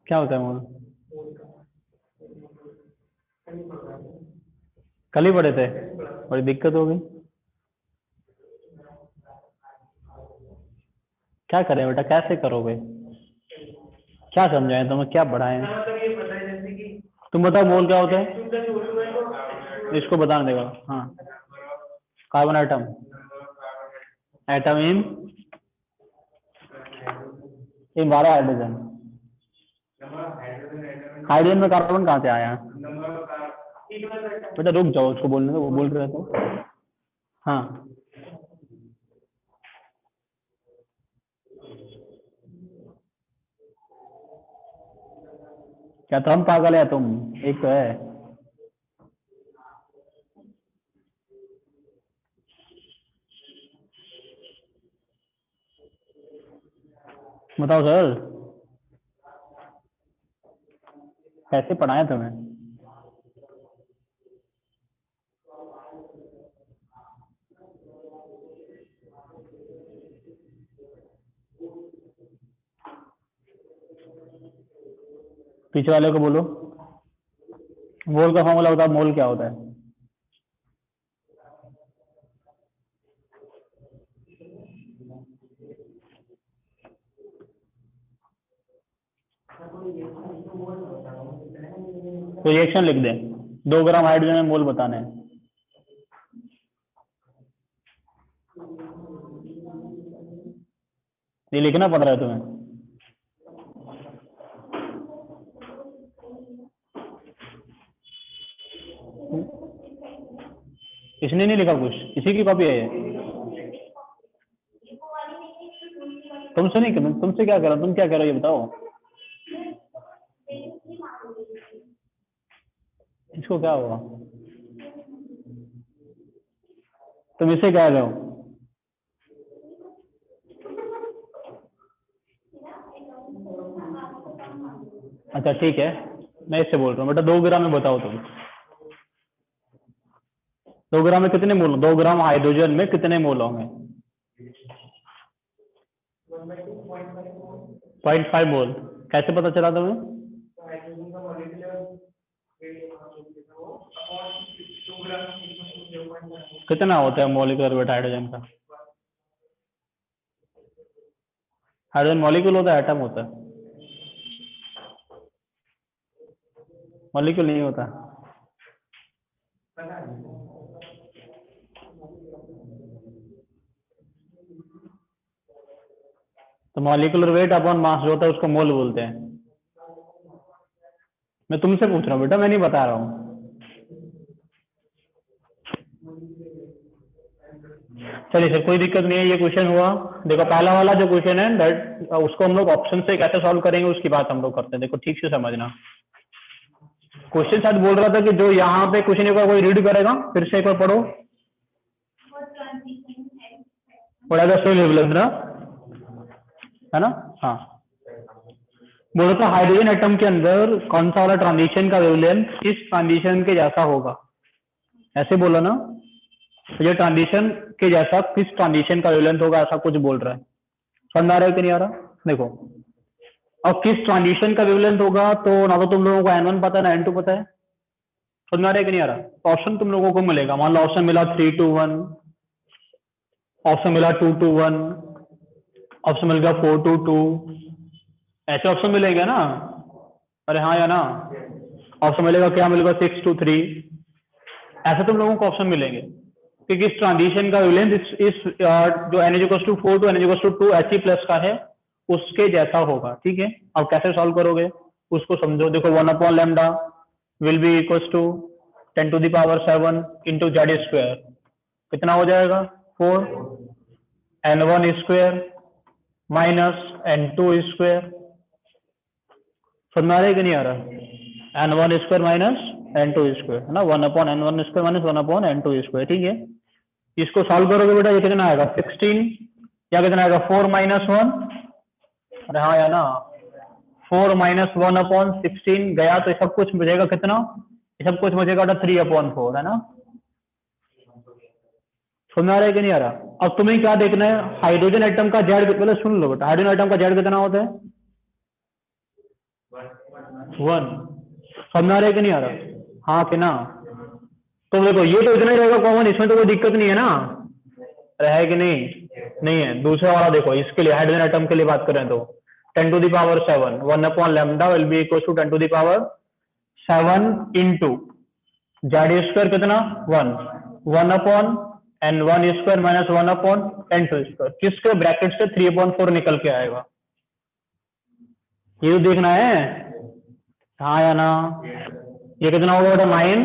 क्या होता है मोल? कल ही पढ़े थे, बड़ी दिक्कत हो गई। क्या करें बेटा, कैसे करोगे? क्या समझाएं तुम्हें, क्या बढ़ाएं? तुम बताओ मोल क्या होता है? इसको बताने देगा। हाँ, carbon atom, atom in 12 hydrogen. Hydrogen में कार्बन कहाँ से आया? बेटा रुक जाओ, उसको बोलने दो, वो बोल रहे तो। हाँ क्या तो हम पागल है तुम? एक तो है। बताओ सर, कैसे पढ़ाएं तुम्हें? पीछे वाले को बोलो, मोल का फॉर्मूला बताओ, मोल क्या होता है? तो रिएक्शन लिख दें, 2 ग्राम हाइड्रोजन में मोल बताने हैं। ये लिखना पड़ रहा है तुम्हें। इसने नहीं लिखा कुछ, इसी की कॉपी है ये। तुमसे नहीं, तुमसे क्या करो, तुम क्या करो ये बताओ। इसको क्या हुआ? तुम इसे कह रहे हो? अच्छा ठीक है, मैं इससे बोल रहा हूँ बेटा। 2 ग्राम में बताओ तुम, 2 ग्राम में कितने मोल? 2 ग्राम हाइड्रोजन में कितने मोल होंगे? 0.5 मोल। कैसे पता चला तुम्हें? कितना होता है मॉलिक्यूलर वेट हाइड्रोजन का? हाइड्रोजन मॉलिक्यूल होता है, एटम होता है? मॉलिक्यूल नहीं होता। तो मॉलिक्यूलर वेट अपॉन मास जो होता है उसको मोल बोलते हैं। मैं तुमसे पूछ रहा हूँ बेटा, मैं नहीं बता रहा हूँ। चलिए सर, कोई दिक्कत नहीं है। ये क्वेश्चन हुआ, देखो पहला वाला जो क्वेश्चन है दैट, उसको हम लोग ऑप्शन से कैसे सॉल्व करेंगे उसकी बात हम लोग करते हैं। देखो ठीक से समझना, क्वेश्चन शायद बोल रहा था कि जो यहाँ पे क्वेश्चन एक बार कोई रीड करेगा, फिर से एक बार पढ़ो। है ना? हाँ, बोल रहा था हाइड्रोजन एटम के अंदर कौन सा वाला ट्रांजिशन का वेवलेंथ इस ट्रांजिशन के जैसा होगा, ऐसे बोला ना? तो ये ट्रांजिशन के जैसा किस ट्रांजिशन का वेवलेंथ होगा, ऐसा कुछ बोल रहा है। समझ आ रहा है कि नहीं आ रहा? देखो, और किस ट्रांजिशन का वेवलेंथ होगा, तो ना तो तुम लोगों को N1 पता है ना N2 पता है। समझ आ रहा है कि नहीं आ रहा? तो ऑप्शन तुम लोगों को मिलेगा, मान लो ऑप्शन मिला 3 to 1, ऑप्शन मिला 2 to 1, ऑप्शन मिल गया 4 to 2, ऐसे ऑप्शन मिलेंगे ना? अरे हाँ या ना? ऑप्शन मिलेगा क्या? मिलेगा 6 to 3, ऐसे तुम लोगों को ऑप्शन मिलेंगे कि किस ट्रांजिशन का वेवलेंथ इस जो N=4 to N=2 He+ का है उसके जैसा होगा। ठीक है, अब कैसे सॉल्व करोगे उसको समझो। देखो 1/λ will be equals to 10⁻7 into Z², कितना हो जाएगा? 4 N1² माइनस N2²। समझ आ रहा है कि नहीं आ रहा? N1² माइनस N2², है ना? 1/N1² minus 1/N2²। ठीक है, इसको सॉल्व करोगे बेटा, ये कितना आएगा? 16, या कितना आएगा? 4 - 1। अरे हाँ या ना? 4 - 1/16 गया तो सब कुछ बचेगा कितना? ये सब कुछ बचेगा 3/4, है ना? समझ आ रहा है कि नहीं आ रहा? अब तुम्हें क्या देखना है, हाइड्रोजन एटम का जेड, पहले सुन लो बेटा, हाइड्रोजन एटम का जेड कितना होता है? 1। समझ आ रहा है कि नहीं आ रहा? हाँ कि ना? तो देखो ये तो इतना ही रहेगा कॉमन, इसमें तो कोई दिक्कत नहीं है ना? है कि नहीं? नहीं है। दूसरा वाला देखो, इसके लिए हाइड्रोजन एटम के लिए बात करें तो 10⁻7 1/λ will be equal to 10⁻7 into Z² कितना? 1 1/N1² माइनस 1/N2²। किसके ब्रैकेट से 3/4 निकल के आएगा, ये तो देखना है। हाँ या ना? ये कितना होगा बेटा? 9।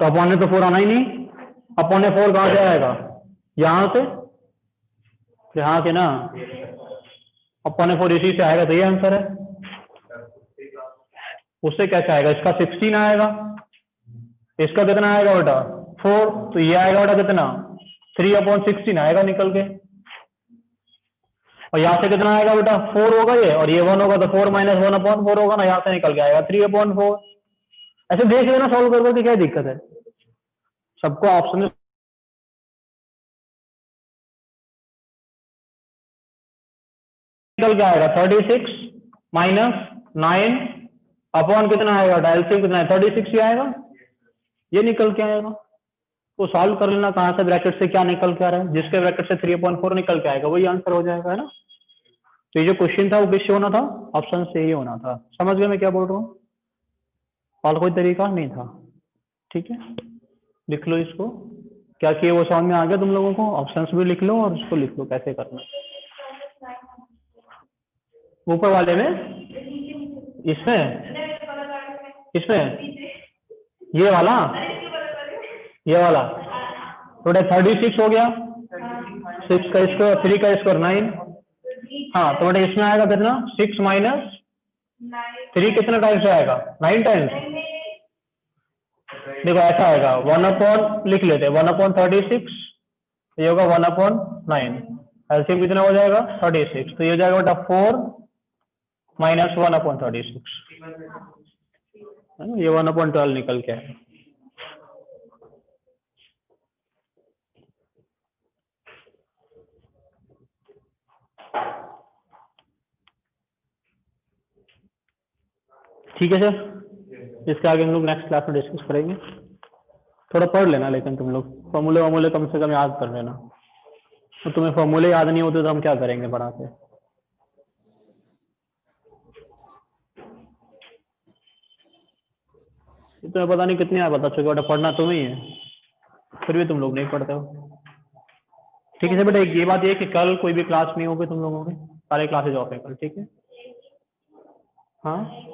तो अपॉन में तो 4 आना ही नहीं, अपॉन में 4 कहां से आएगा? यहां से, यहाँ के ना? अपॉन में 4 इसी से आएगा, तो ये आंसर है। उससे कैसे आएगा? इसका 16 आएगा, इसका कितना आएगा बेटा? 4, तो ये आएगा बेटा कितना? 3/16 आएगा निकल के। और यहाँ से कितना आएगा बेटा? 4 होगा ये, और ये 1 होगा, तो 4 - 1/4 होगा ना, यहाँ से निकल के आएगा 3/4। ऐसे देख लेना सॉल्व करके कि क्या दिक्कत है। सबको ऑप्शन निकल के आएगा 36 माइनस 9 अपॉन कितना आएगा? एलसीएम कितना है? 36 ही आएगा, ये निकल के आएगा। तो सॉल्व कर लेना कहां से ब्रैकेट से क्या निकल के आ रहा है, जिसके ब्रैकेट से 3/4 निकल के आएगा वही आंसर हो जाएगा, है ना? तो ये जो क्वेश्चन था वो किससे होना था? ऑप्शन से ही होना था। समझ गए मैं क्या बोल रहा हूँ? और कोई तरीका नहीं था। ठीक है, लिख लो इसको, क्या किए वो समझ में आ गया तुम लोगों को? ऑप्शंस भी लिख लो और इसको लिख लो कैसे करना। ऊपर वाले में, इसमें ये वाला, ये वाला थोड़ा 36 हो गया, 6 का स्क्वायर 3 का स्क्वायर 9। हाँ, तो बेटा इसमें आएगा कितना? 6 माइनस 3 कितना टाइम्स आएगा? 9 टाइम्स। देखो ऐसा आएगा 1/, लिख लेते हैं 1/36, ये होगा 1/9, एलसीएम कितना हो जाएगा 36, तो ये हो जाएगा बेटा 4 माइनस 1/36, है ना, ये 1/12 निकल के आए। ठीक है सर, इसके आगे हम लोग नेक्स्ट क्लास में डिस्कस करेंगे। थोड़ा पढ़ लेना, लेकिन तुम लोग फॉर्मूले वामूले कम से कम याद कर लेना, तो तुम्हें फॉर्मूले याद नहीं होते तो हम क्या करेंगे पढ़ा के। तुम्हें पता नहीं कितनी बार बता चुके बेटा, पढ़ना तुम्हें ही है, फिर भी तुम लोग नहीं पढ़ते हो। ठीक है सर बेटा, एक ये बात ये कि कल कोई भी क्लास नहीं होगी तुम लोगों की, सारे क्लासेज ऑफ है कल, ठीक है। हाँ